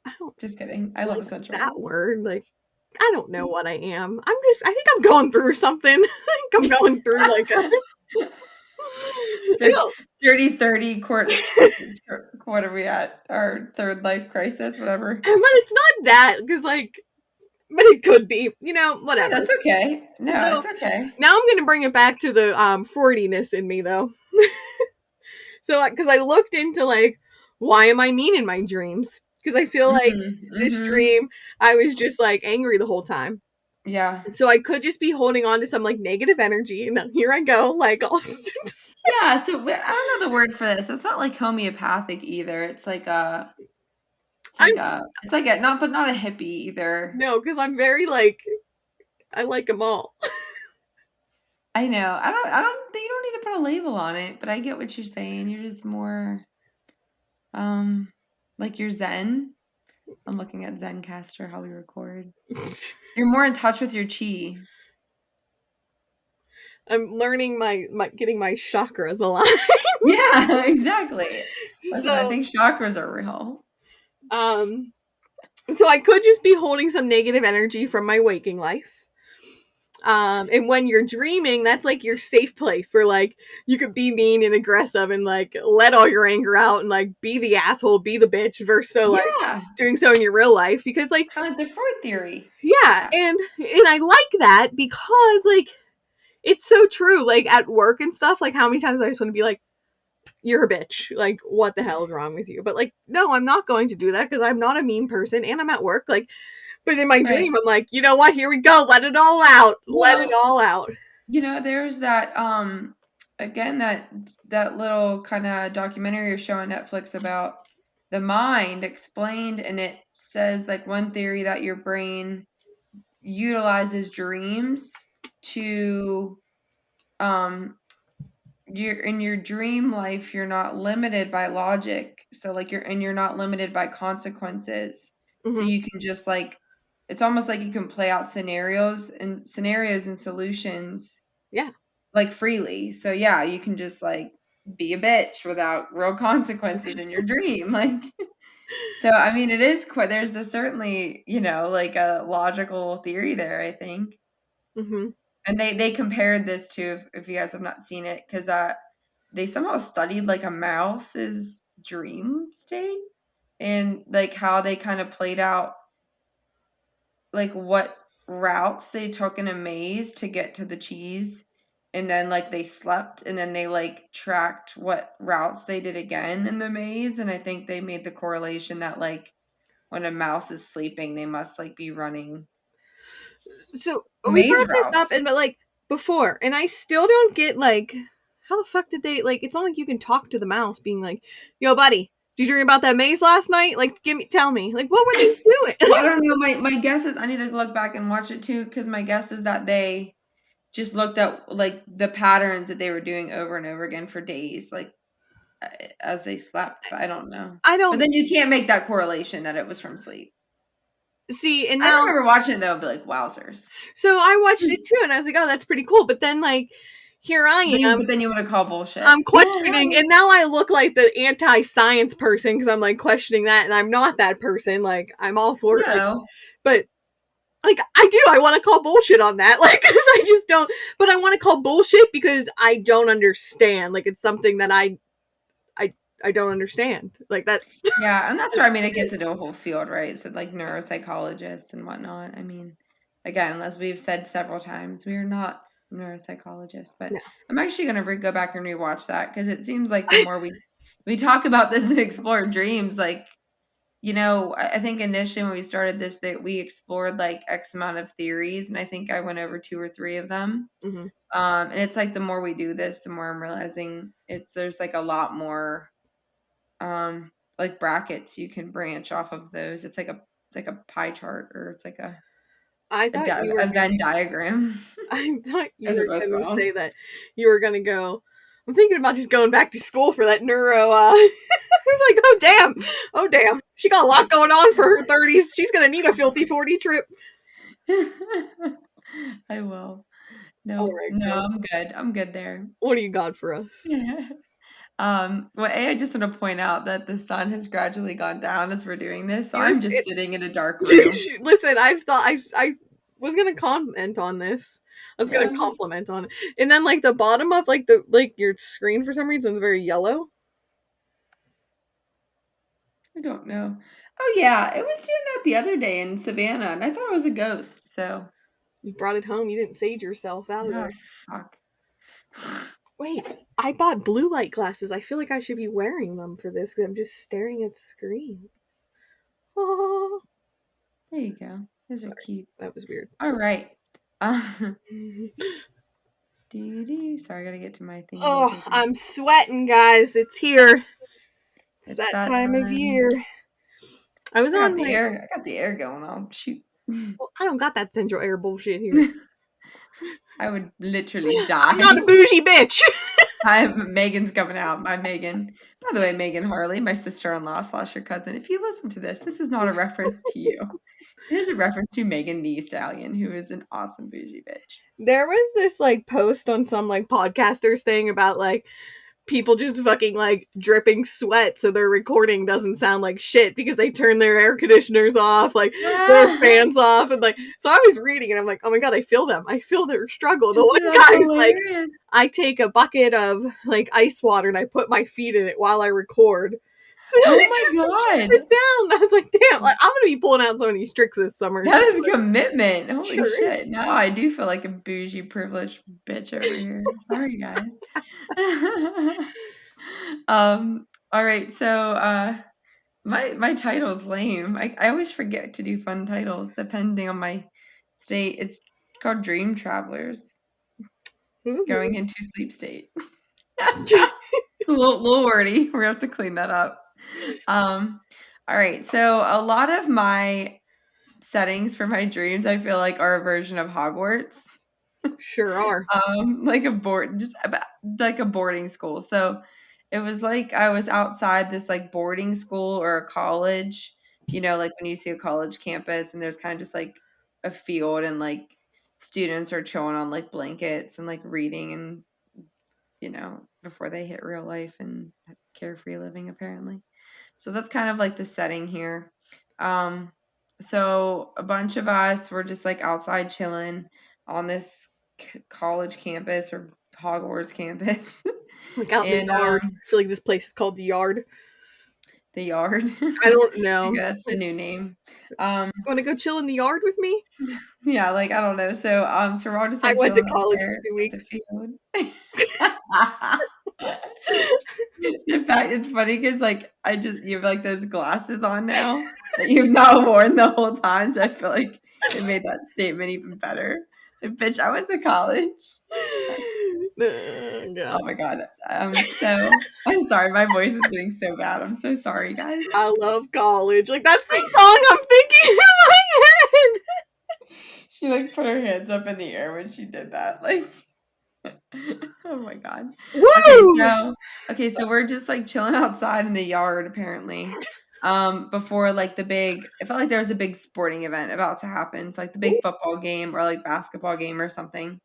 I don't Just kidding. I love like Essential that Oils. word. Like, I don't know what I am. I think I'm going through something. I think I'm going through like a, I Dir- don't, Dirty 30 court. What are we at? Our third life crisis, whatever. but it's not that, because like, but it could be, Yeah, whatever. that's okay. No, So it's okay. now I'm going to bring it back to the 40ness in me, though. So, because I looked into like, why am I mean in my dreams? Because I feel like this Mm-hmm. dream, I was just like angry the whole time. Yeah. So I could just be holding on to some like negative energy, and then here I go, like all. Yeah, so I don't know the word for this. It's not like homeopathic either. I'm it's like a not but not a hippie either. no, because I'm very like I like them all. I know. I don't you don't need to put a label on it, but I get what you're saying. You're just more um like you're Zen. I'm looking at Zencaster how we record. You're more in touch with your chi. I'm learning my getting my chakras aligned. Yeah, exactly. Listen, I So think chakras are real. um so I could just be holding some negative energy from my waking life. And when you're dreaming, that's like your safe place where like you could be mean and aggressive and like let all your anger out and like be the asshole, be the bitch, versus so like Yeah, doing so in your real life. Because like kind of the Freud theory. yeah, and I like that because like it's so true. Like at work and stuff, like how many times I just want to be like, you're a bitch. Like, what the hell is wrong with you? But like, no, I'm not going to do that because I'm not a mean person and I'm at work. Like, but in my Right. dream, I'm like, you know what? Here we go. Let it all out. Let it Well, all out. there's that again that little kind of documentary or show on Netflix about the mind explained, and it says like one theory that your brain utilizes dreams to um you're in your dream life, you're not limited by logic, so like you're not limited by consequences, so Hmm. you can just like it's almost like you can play out scenarios and solutions Yeah. like freely. So yeah, you can just like be a bitch without real consequences in your dream. Like so I mean it is quite there's a certainly, like a logical theory there, I think. Hmm. And they compared this to if you guys have not seen it, because they somehow studied like a mouse's dream state and like how they kind of played out like what routes they took in a maze to get to the cheese, and then like they slept and then they like tracked what routes they did again in the maze, and I think they made the correlation that like when a mouse is sleeping they must like be running So we maze brought this up, routes. and but like before, and I still don't get like how the fuck did they like? It's not like you can talk to the mouse, being like, "Yo, buddy, did you dream about that maze last night? Like, tell me, like, what were they Well, I doing?" don't know, my guess is I need to look back and watch it too, because my guess is that they just looked at like the patterns that they were doing over and over again for days, like as they slept, but I don't know. I But don't then you can't make that correlation that it was from sleep. see, and I now remember watching it though, and be like, wowzers. so I watched it too, and I was like, "Oh, that's pretty cool." But then like here I am, But then you want to call bullshit. I'm questioning, and now I look like the anti-science person because I'm like questioning that, and I'm not that person. Like I'm all for like, No. but like I do, I want to call bullshit on that, like because I just don't. But I want to call bullshit because I don't understand. Like it's something that I I don't understand. Like that. Yeah, and that's That's where I mean it it. gets into a whole field, right? So like neuropsychologists and whatnot. I mean, again, as we've said several times, we are not neuropsychologists, but No. I'm actually gonna go back and rewatch that because it seems like the more we talk about this and explore dreams, like I think initially when we started this that we explored like X amount of theories, and I think I went over two or three of them. Hmm. And it's like the more we do this, the more I'm realizing there's like a lot more. like brackets you can branch off of those. It's like a pie chart, or it's like I thought you were a gonna. Venn diagram. I thought you Those are were both gonna wrong. say that you were gonna go. I'm thinking about just going back to school for that neuro. I was like, oh damn, she got a lot going on for her 30s. She's gonna need a filthy 40 trip. I will. All No, right, no, girl. I'm good. I'm good there. What do you got for us? Well, I just want to point out that the sun has gradually gone down as we're doing this, so You're I'm just sitting in a dark room. listen. I've thought I was gonna comment on this. I was Yeah, gonna I'm just, compliment on it, and then like the bottom of like the like your screen for some reason is very yellow. I don't know. Oh yeah, it was doing that the other day in Savannah, and I thought it was a ghost. So, You brought it home. You didn't sage yourself out of yeah, there. fuck. Wait, I bought blue light glasses. I feel like I should be wearing them for this because I'm just staring at screen. Oh, There you go. Those are sorry, cute. that was weird. All right. Uh, Sorry, I gotta get to my thingy Oh, majiggy. I'm sweating, guys. It's here. It's It's that that time of time. year. I was on like, I got the air going on. Shoot. well, I don't got that central air bullshit here. I would literally I'm not die. a bougie bitch. I'm Megan's coming out. My Megan. By the way, Megan Harley, my sister-in-law slash your cousin. If you listen to this, this is not a reference to you. It is a reference to Megan the Stallion, who is an awesome bougie bitch. There was this like post on some like podcasters thing about like people just fucking like dripping sweat so their recording doesn't sound like shit because they turn their air conditioners off, like their Ah, fans off, and like so I was reading and I'm like, oh my god, I feel them. I feel their struggle. The one that's guy's like, hilarious. I take a bucket of like ice water and I put my feet in it while I record. So Oh it my just to keep god. it down. I was like, damn, like I'm gonna be pulling out some of these tricks this summer. That is commitment. Holy Sure is. shit. Now I do feel like a bougie privileged bitch over here. Sorry guys. All right, so my title's lame. I always forget to do fun titles depending on my state. It's called Dream Travelers, going Ooh. into sleep state. It's a little wordy. We're gonna have to clean that up. Um, all right, so a lot of my settings for my dreams, I feel like, are a version of Hogwarts. Sure are. Like a board, just about like a boarding school. So it was like I was outside this like boarding school or a college, like when you see a college campus and there's kind of just like a field and like students are chilling on like blankets and like reading and, before they hit real life and carefree living apparently. So that's kind of like the setting here. Um, so a bunch of us were just like outside chilling on this college campus or Hogwarts campus, Like out in the and yard. I feel like this place is called the yard. the yard. I don't I think know. that's the new name. Um, Want to go chill in the yard with me? yeah, like I don't know. So we're all just I like went to chilling out college for there 2 weeks. at the field. In fact, it's funny because like you have like those glasses on now that you've not worn the whole time. So I feel like it made that statement even better. Like, bitch, I went to college. Oh God. my god. So I'm sorry, my voice is getting so bad. I'm so sorry, guys. I love college. Like that's the song I'm thinking in my head. She like put her hands up in the air when she did that. Like oh my god. Okay, Woo! so we're just like chilling outside in the yard apparently. Before like it felt like there was a big sporting event about to happen. So like the big football game or like basketball game or something.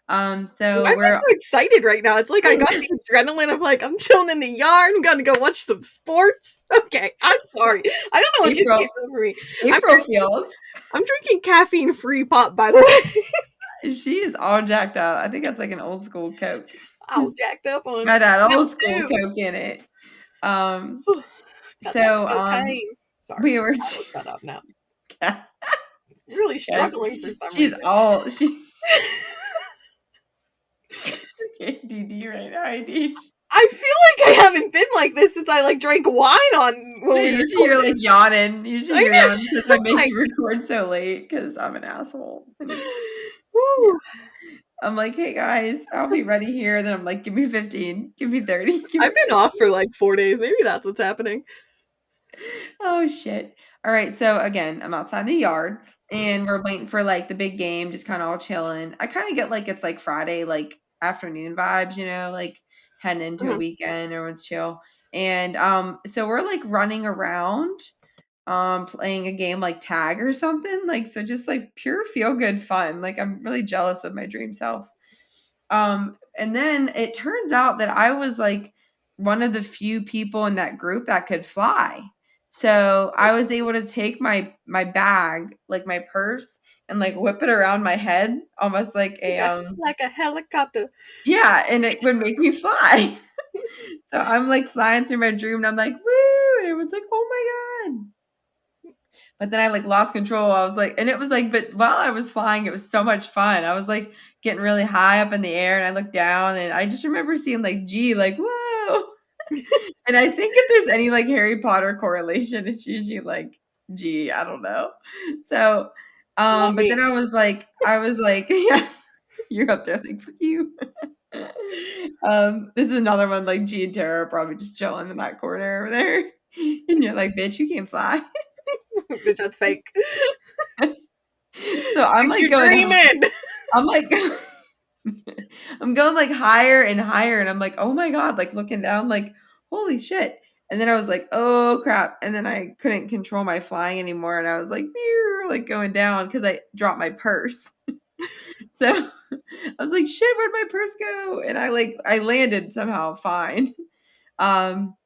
Why So am I we're so excited right now? It's like I got the adrenaline of like I'm chilling in the yard. I'm gonna go watch some sports. Okay, I'm sorry. I don't know what just came April over me. I'm April feels. I'm drinking caffeine free pop by the way. She is all jacked up. I think that's like an old school Coke. All jacked up on Got that old Mountain school Dew. Coke in it. Um, Got that so cocaine. Sorry, we were I'll shut up now. Really yes, struggling for some she's reason. all she ADD right now, ADHD. I feel like I haven't been like this since I like drank wine on when we Usually you're recorded. like yawning. Usually I you're know. yawning because I make Like, you record so late because I'm an asshole. And yeah, whew. I'm like, hey guys, I'll be ready here. And then I'm like, give me 15, give me 30, give I've me been 50. off for like 4 days. Maybe that's what's happening. Oh shit. All right, so again, I'm outside the yard and we're waiting for like the big game, just kind of all chilling. I kind of get like it's like Friday, like afternoon vibes, like heading into a Uh-huh. weekend, everyone's chill. And so we're like running around, playing a game like tag or something. Like so just like pure feel good fun. Like I'm really jealous of my dream self. And then it turns out that I was like one of the few people in that group that could fly. So I was able to take my bag, like my purse, and like whip it around my head, almost like a Like a helicopter. yeah, and it would make me fly. So I'm like flying through my dream and I'm like, woo, and everyone's like, oh my God. But then I like lost control. I was like, and it was like, but while I was flying, it was so much fun. I was like getting really high up in the air and I looked down and I just remember seeing like G, like, whoa. And I think if there's any like Harry Potter correlation, it's usually like G, I don't know. So, It's not but then me. I was like, yeah, you're up there like, fuck you. This is another one like G and Tara are probably just chilling in that corner over there. And you're like, bitch, you can't fly. Bitch, that's fake. So I'm Bitch, like you're going dreaming. I'm like I'm going like higher and higher and I'm like, "Oh my God," like looking down like, "Holy shit." And then I was like, "Oh crap." And then I couldn't control my flying anymore and I was like, "Meow," like going down cuz I dropped my purse. So I was like, "Shit, where'd my purse go?" And I landed somehow fine. Um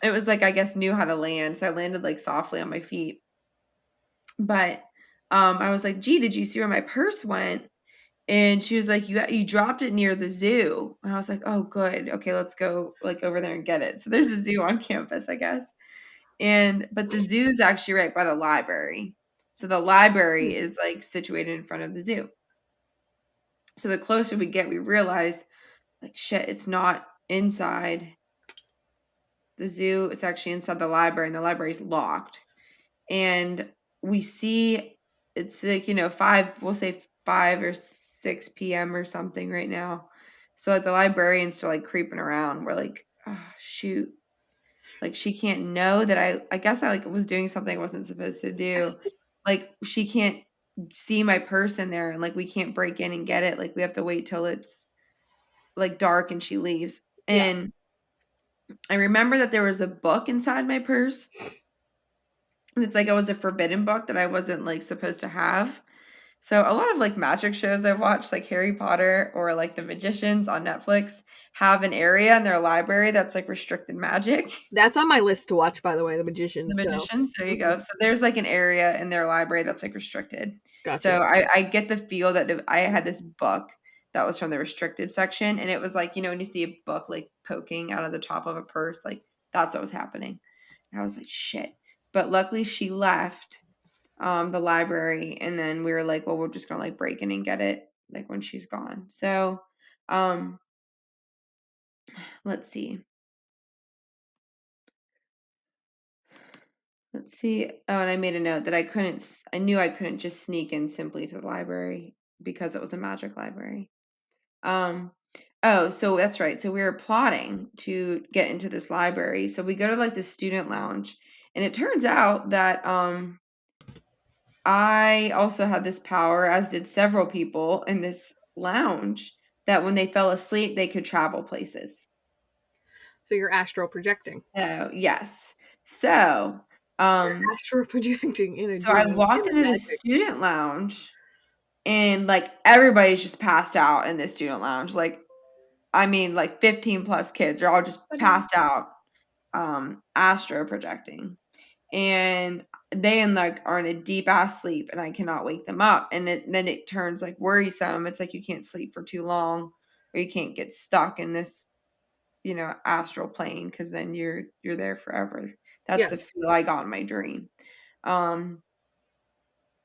it was like I guess knew how to land. So I landed like softly on my feet. But I was like, "Gee, did you see where my purse went?" And she was like, "You dropped it near the zoo." And I was like, "Oh, good. Okay, let's go like over there and get it." So there's a zoo on campus, I guess. And but the zoo is actually right by the library. So the library is like situated in front of the zoo. So the closer we get, we realize like shit, it's not inside the zoo. It's actually inside the library and the library's locked. And we see it's like, 5, we'll say 5 or 6 p.m. or something right now. So like the librarian's still like creeping around. We're like, oh shoot. Like she can't know that I guess I like was doing something I wasn't supposed to do. Like she can't see my purse in there and like we can't break in and get it. Like we have to wait till it's like dark and she leaves. Yeah, And I remember that there was a book inside my purse. And it's like it was a forbidden book that I wasn't like supposed to have. So a lot of like magic shows I've watched, like Harry Potter or like The Magicians on Netflix, have an area in their library that's like restricted magic. that's on my list to watch. By the way, The The Magician. So, Magicians, there you mhm, go. So there's like an area in their library that's like restricted. gotcha. So I get the feel that if I had this book that was from the restricted section, and it was like when you see a book like poking out of the top of a purse, like that's what was happening. And I was like, shit. But luckily she left the library and then we were like, well, we're just gonna like break in and get it like when she's gone. So um let's see. Let's see. Oh, and I made a note that I knew I couldn't just sneak in simply to the library because it was a magic library. Um oh, so that's right. So we were plotting to get into this library. So we go to like the student lounge and it turns out that I also had this power, as did several people in this lounge, that when they fell asleep, they could travel places. So you're astral projecting. So, yes. So, You're um, astral projecting in a so I dream in walked the into the magic. student lounge and like everybody's just passed out in this student lounge. Like, I mean, like 15 plus kids are all just passed out, astro projecting. And they in like are in a deep ass sleep and I cannot wake them up. And then it turns like worrisome. It's like you can't sleep for too long or you can't get stuck in this, astral plane because then you're there forever. That's Yeah. the feel I got in my dream. Um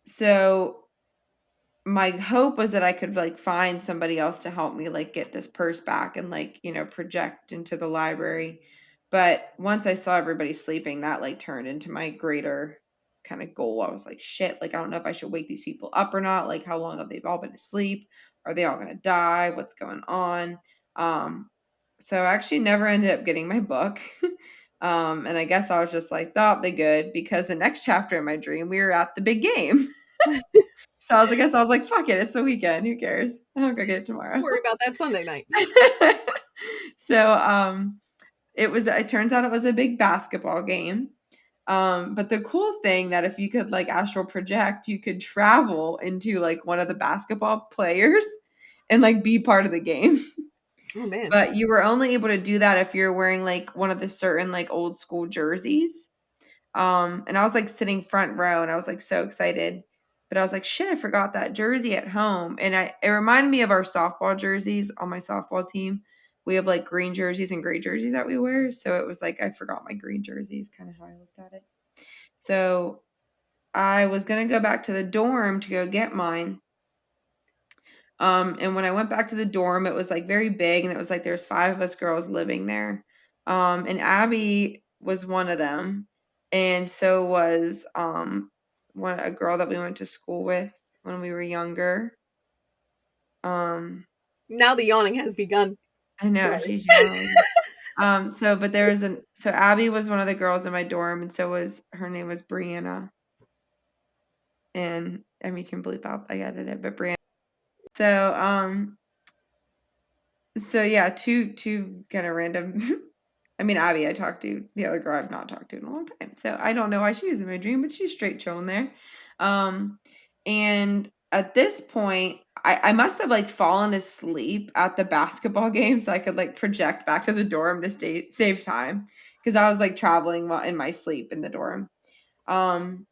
so my hope was that I could like find somebody else to help me like get this purse back and like, project into the library. But once I saw everybody sleeping, that like turned into my greater kind of goal. I was like, shit, like I don't know if I should wake these people up or not. Like how long have they all been asleep? Are they all gonna die? What's going on? Um, so I actually never ended up getting my book. And I guess I was just like, that'll be good because the next chapter in my dream, we were at the big game. So I guess I was like, fuck it, it's the weekend. Who cares? I'll go get it tomorrow. Worry about that Sunday night. So it turns out it was a big basketball game. But the cool thing that if you could like astral project, you could travel into like one of the basketball players and like be part of the game. Oh man. But you were only able to do that if you're wearing like one of the certain like old school jerseys. And I was like sitting front row and I was like so excited. But I was like, shit, I forgot that jersey at home. And it reminded me of our softball jerseys on my softball team. We have like green jerseys and gray jerseys that we wear. So it was like I forgot my green jerseys, kind of how I looked at it. So I was gonna go back to the dorm to go get mine. And when I went back to the dorm, it was like very big, and it was like there's 5 of us girls living there. And Abby was one of them, and so was one a girl that we went to school with when we were younger. Um, Now the yawning has begun. I know Sorry. she's young. But there was so Abby was one of the girls in my dorm, and so was her name was Brianna, and I mean you can bleep out I edited it, but Brianna. So So yeah, two kind of random. I mean, Abby, I talked to. The other girl I've not talked to in a long time. So I don't know why she was in my dream, but she's straight chilling there. Um, and at this point, I must have like fallen asleep at the basketball game, so I could like project back to the dorm to save time because I was like traveling while in my sleep in the dorm. Um,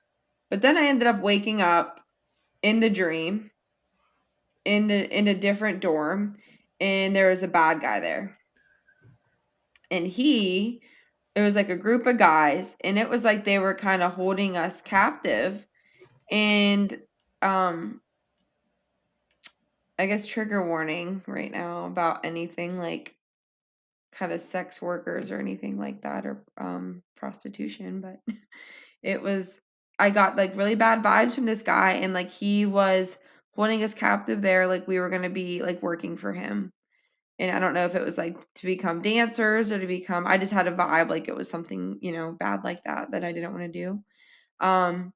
but then I ended up waking up in the dream in a different dorm, and there was a bad guy there, and it was like a group of guys, and it was like they were kind of holding us captive. And um I guess trigger warning right now about anything like kind of sex workers or anything like that, or prostitution, but it was I got like really bad vibes from this guy, and like he was holding us captive there, like we were going to be like working for him. And I don't know if it was like to become dancers or to become, I just had a vibe like it was something, bad like that I didn't want to do. Um,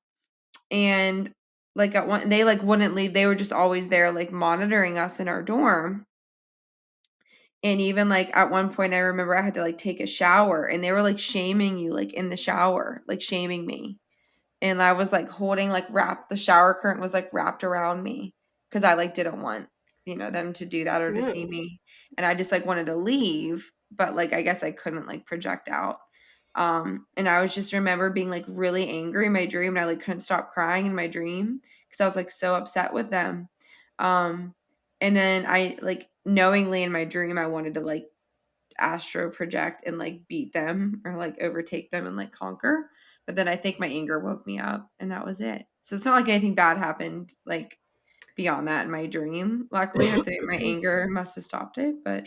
and like at one, they like wouldn't leave. They were just always there, like monitoring us in our dorm. And even like at one point, I remember I had to like take a shower, and they were like shaming you, like in the shower, like shaming me. And I was like holding like wrapped the shower curtain was like wrapped around me because I like didn't want them to do that or to see No. me, and I just like wanted to leave, but like I guess I couldn't like project out. And I was just remember being like really angry in my dream, and I like couldn't stop crying in my dream because I was like so upset with them. um and then I like knowingly in my dream I wanted to like astro project and like beat them or like overtake them and like conquer. But then I think my anger woke me up, and that was it. So it's not like anything bad happened like beyond that in my dream. Luckily, I think my anger must have stopped it. But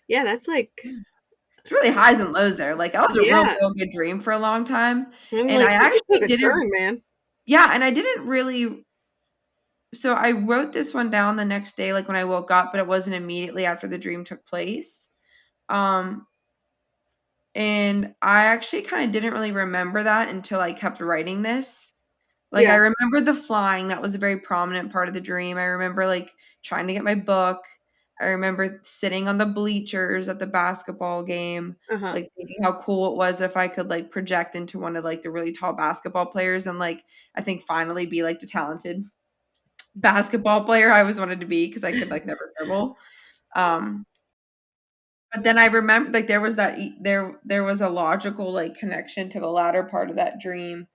Yeah, that's like, yeah. It's really highs and lows there. Like that was a real yeah. feel good dream for a long time. I'm And like, I you just took actually a didn't turn, man. yeah, and I didn't really so I wrote this one down the next day, like when I woke up, but it wasn't immediately after the dream took place. Um, And I actually kind of didn't really remember that until I kept writing this. Like I Yeah. remember the flying, that was a very prominent part of the dream. I remember like trying to get my book. I remember sitting on the bleachers at the basketball game, Uh-huh. like thinking how cool it was if I could like project into one of like the really tall basketball players and like I think finally be like the talented basketball player I always wanted to be because I could like never dribble. Um but then I remember like there was there was a logical like connection to the latter part of that dream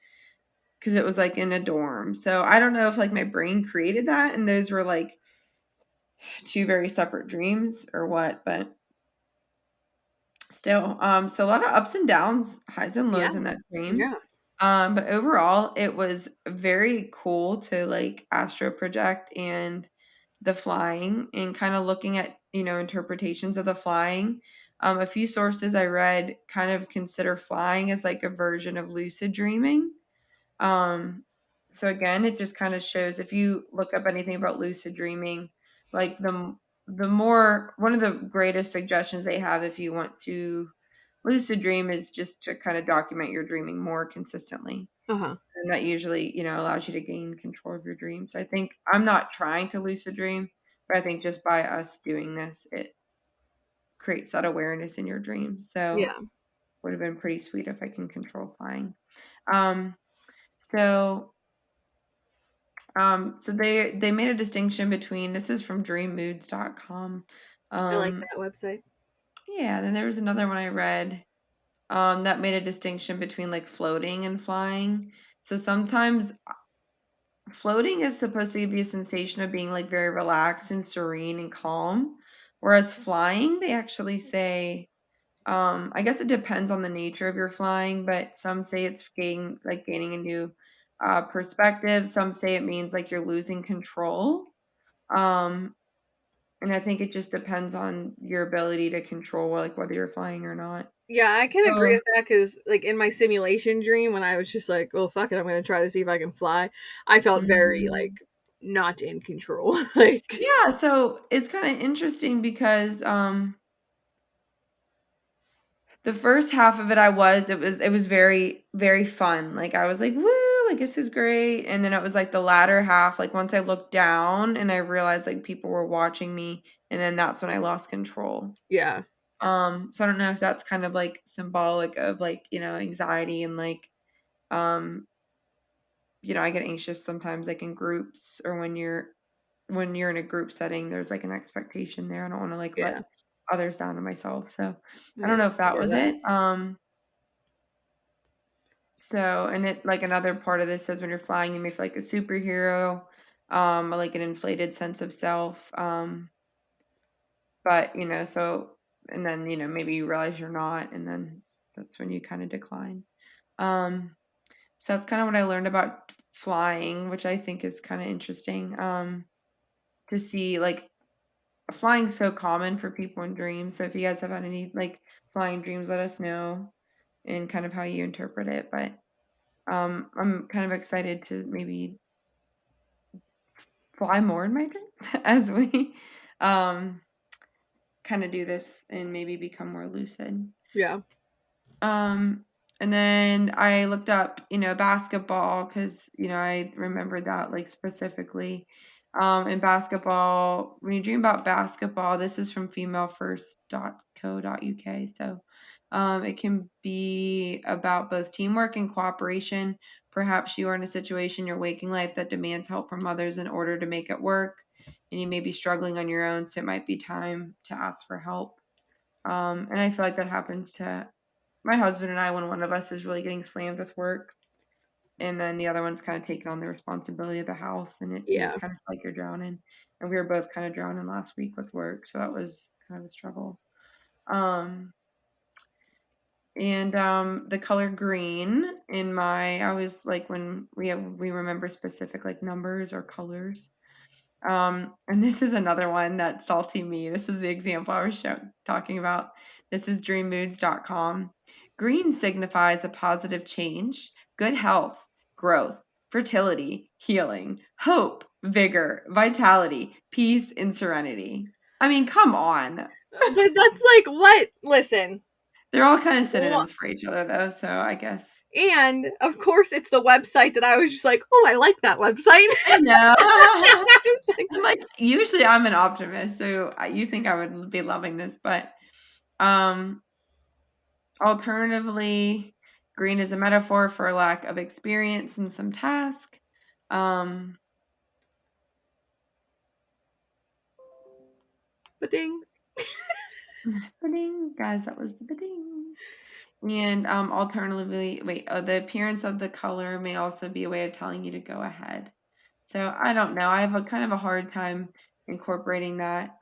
because it was like in a dorm. So I don't know if like my brain created that and those were like two very separate dreams or what, but still. So a lot of ups and downs, highs and Yeah. lows in that dream. Yeah. But overall it was very cool to like astro project and the flying and kind of looking at, interpretations of the flying. A few sources I read kind of consider flying as like a version of lucid dreaming. Um, so again, it just kind of shows if you look up anything about lucid dreaming, like the more one of the greatest suggestions they have if you want to lucid dream is just to kind of document your dreaming more consistently. Uh-huh. And that usually, allows you to gain control of your dreams. I think I'm not trying to lucid dream, but I think just by us doing this, it creates that awareness in your dreams. So Yeah. would have been pretty sweet if I can control flying. Um, so so they made a distinction between, this is from dreammoods.com. I like Um, that website. yeah, then there was another one I read that made a distinction between like floating and flying. So sometimes floating is supposed to give you a sensation of being like very relaxed and serene and calm, whereas flying, they actually say, I guess it depends on the nature of your flying, but some say it's gaining a new perspective. Some say it means like you're losing control. Um, and I think it just depends on your ability to control like whether you're flying or not. Yeah, I can agree So with that because, like, in my simulation dream, when I was just like, "Oh fuck it, I'm gonna try to see if I can fly," I felt very like mhm. not in control. Like, Yeah, so it's kind of interesting because the first half of it it was very, very fun. Like I was like, "Woo, like this is great." And then it was like the latter half, like once I looked down and I realized like people were watching me, and then that's when I lost control. yeah, So I don't know if that's kind of like symbolic of like, anxiety and like um, I get anxious sometimes like in groups, or when you're in a group setting, there's like an expectation there. I don't want to like yeah, let others down to myself. So I don't yeah. know if I that get was that. it. So, and it like another part of this says when you're flying, you may feel like a superhero, or like an inflated sense of self. But so, and then maybe you realize you're not, and then that's when you kind of decline. Um, so that's kind of what I learned about flying, which I think is kind of interesting. To see like flying so common for people in dreams. So if you guys have had any like flying dreams, let us know and kind of how you interpret it. But I'm kind of excited to maybe fly more in my dreams as we um, kind of do this and maybe become more lucid. Yeah. Um, and then I looked up, basketball because, I remember that like specifically. In basketball, when you dream about basketball, this is from femalefirst.co.uk. So it can be about both teamwork and cooperation. Perhaps you are in a situation in your waking life that demands help from others in order to make it work, and you may be struggling on your own, so it might be time to ask for help. And I feel like that happens to my husband and I when one of us is really getting slammed with work, and then the other one's kind of taking on the responsibility of the house, and you just Yeah. kind of feel like you're drowning. And we were both kind of drowning last week with work, so that was kind of a struggle. Um, and the color green in my, I always like when we remember specific like numbers or colors. And this is another one that's salty me. This is the example I was talking about. This is dreammoods.com. Green signifies a positive change, good health, growth, fertility, healing, hope, vigor, vitality, peace, and serenity. I mean, come on. But that's like what? Listen. They're all kind of Wha- synonyms for each other, though, so I guess. And of course, it's the website that I was just like, "Oh, I like that website." I know. I was like, I'm like, usually I'm an optimist, so you think I would be loving this, but um, alternatively, green is a metaphor for lack of experience in some task. Um, but ding. Ba-ding, guys, that was the ba-ding. And alternatively, the appearance of the color may also be a way of telling you to go ahead. So I don't know. I have a kind of a hard time incorporating that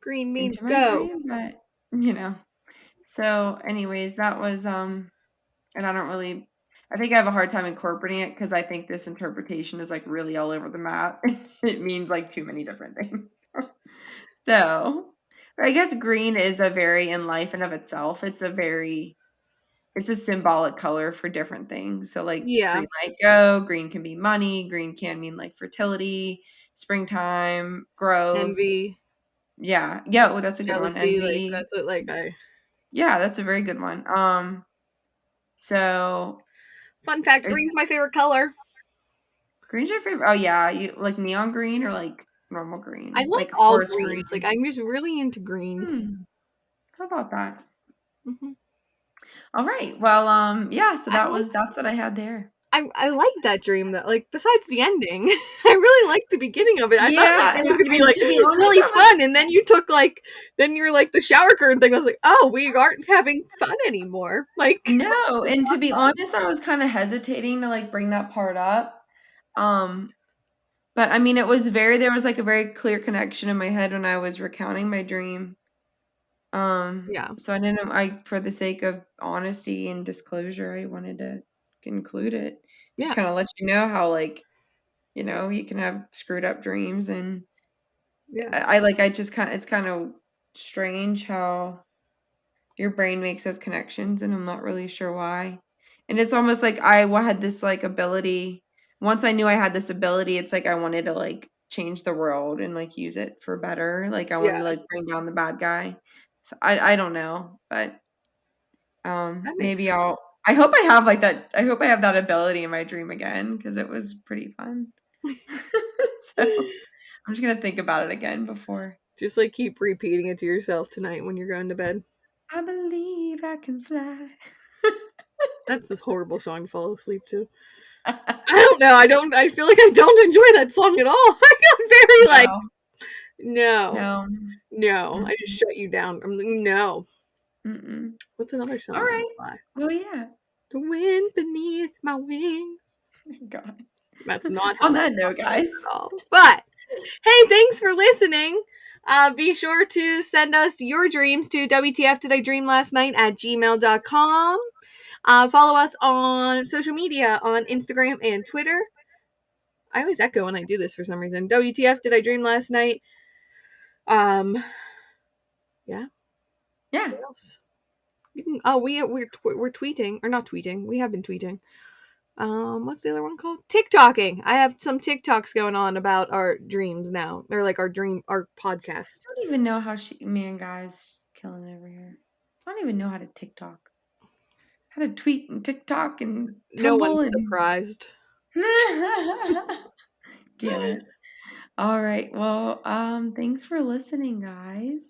Green means into my go. dream, but you know. So, anyways, that was and I don't really. I think I have a hard time incorporating it because I think this interpretation is like really all over the map. It means like too many different things. So, but I guess green is a very in life and of itself. It's a symbolic color for different things. So like Yeah. green light go, green can be money, green can mean like fertility, springtime, growth. Envy, Yeah. Yeah, oh, that's a good one. jealousy, like Envy. that's what like I. Yeah, that's a very good one. So Fun fact, are, green's my favorite color. green's your favorite? Oh yeah, you like neon green or like normal I green, like like all forest greens. Like green. I'm just really into greens. How about that? Hmm. All right. Well, yeah. So I like. that's what I had there. I like that dream. That like besides the ending, I really liked the beginning of it. I thought like Yeah, it was gonna be and like to be honest, really I was fun, and then you took like then you're like the shower curtain thing. I was like, oh, we aren't having fun anymore. Like no, and to be honest, I was kind of hesitating to like bring that part up. Um, but I mean, there was like a very clear connection in my head when I was recounting my dream. yeah, So for the sake of honesty and disclosure, I wanted to include it. Just yeah, kind of let you know how like, you can have screwed up dreams and yeah, I just it's kind of strange how your brain makes those connections and I'm not really sure why. And it's almost like had this like ability. Once I knew I had this ability, it's like I wanted to like change the world and like use it for better. Like I wanted yeah. to like bring down the bad guy. So I don't know, but That makes maybe sense. I hope I have like that. I hope I have that ability in my dream again because it was pretty fun. So I'm just gonna think about it again before. Just like keep repeating it to yourself tonight when you're going to bed. I believe I can fly. That's this horrible song to fall asleep to. I don't know. I don't. I feel like I don't enjoy that song at all. I got very like No, no, no. no. I just Mm-mm, shut you down. I'm like no. mm-mm. What's another All song right. by? Well, yeah. The wind beneath my wings. God. That's not how On the that song note, goes guys. at all. But hey, thanks for listening. Be sure to send us your dreams to WTF Did I Dream Last Night at gmail.com. Follow us on social media on Instagram and Twitter. I always echo when I do this for some reason. WTF Did I Dream Last Night? Um, yeah. Yeah. What else? You can, oh, we're tweeting or not tweeting. We have been tweeting. What's the other one called? TikToking. I have some TikToks going on about our dreams now. They're like our podcast. I don't even know how man, guys, killing it over here. I don't even know how to TikTok. How to tweet and TikTok and No tumble one's and. surprised. Damn it. All right. Well, thanks for listening, guys.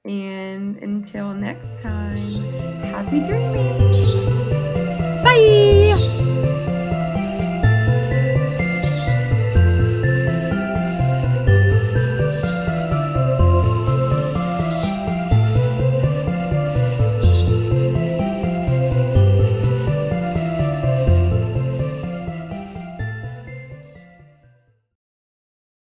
And until next time, happy dreaming. Bye.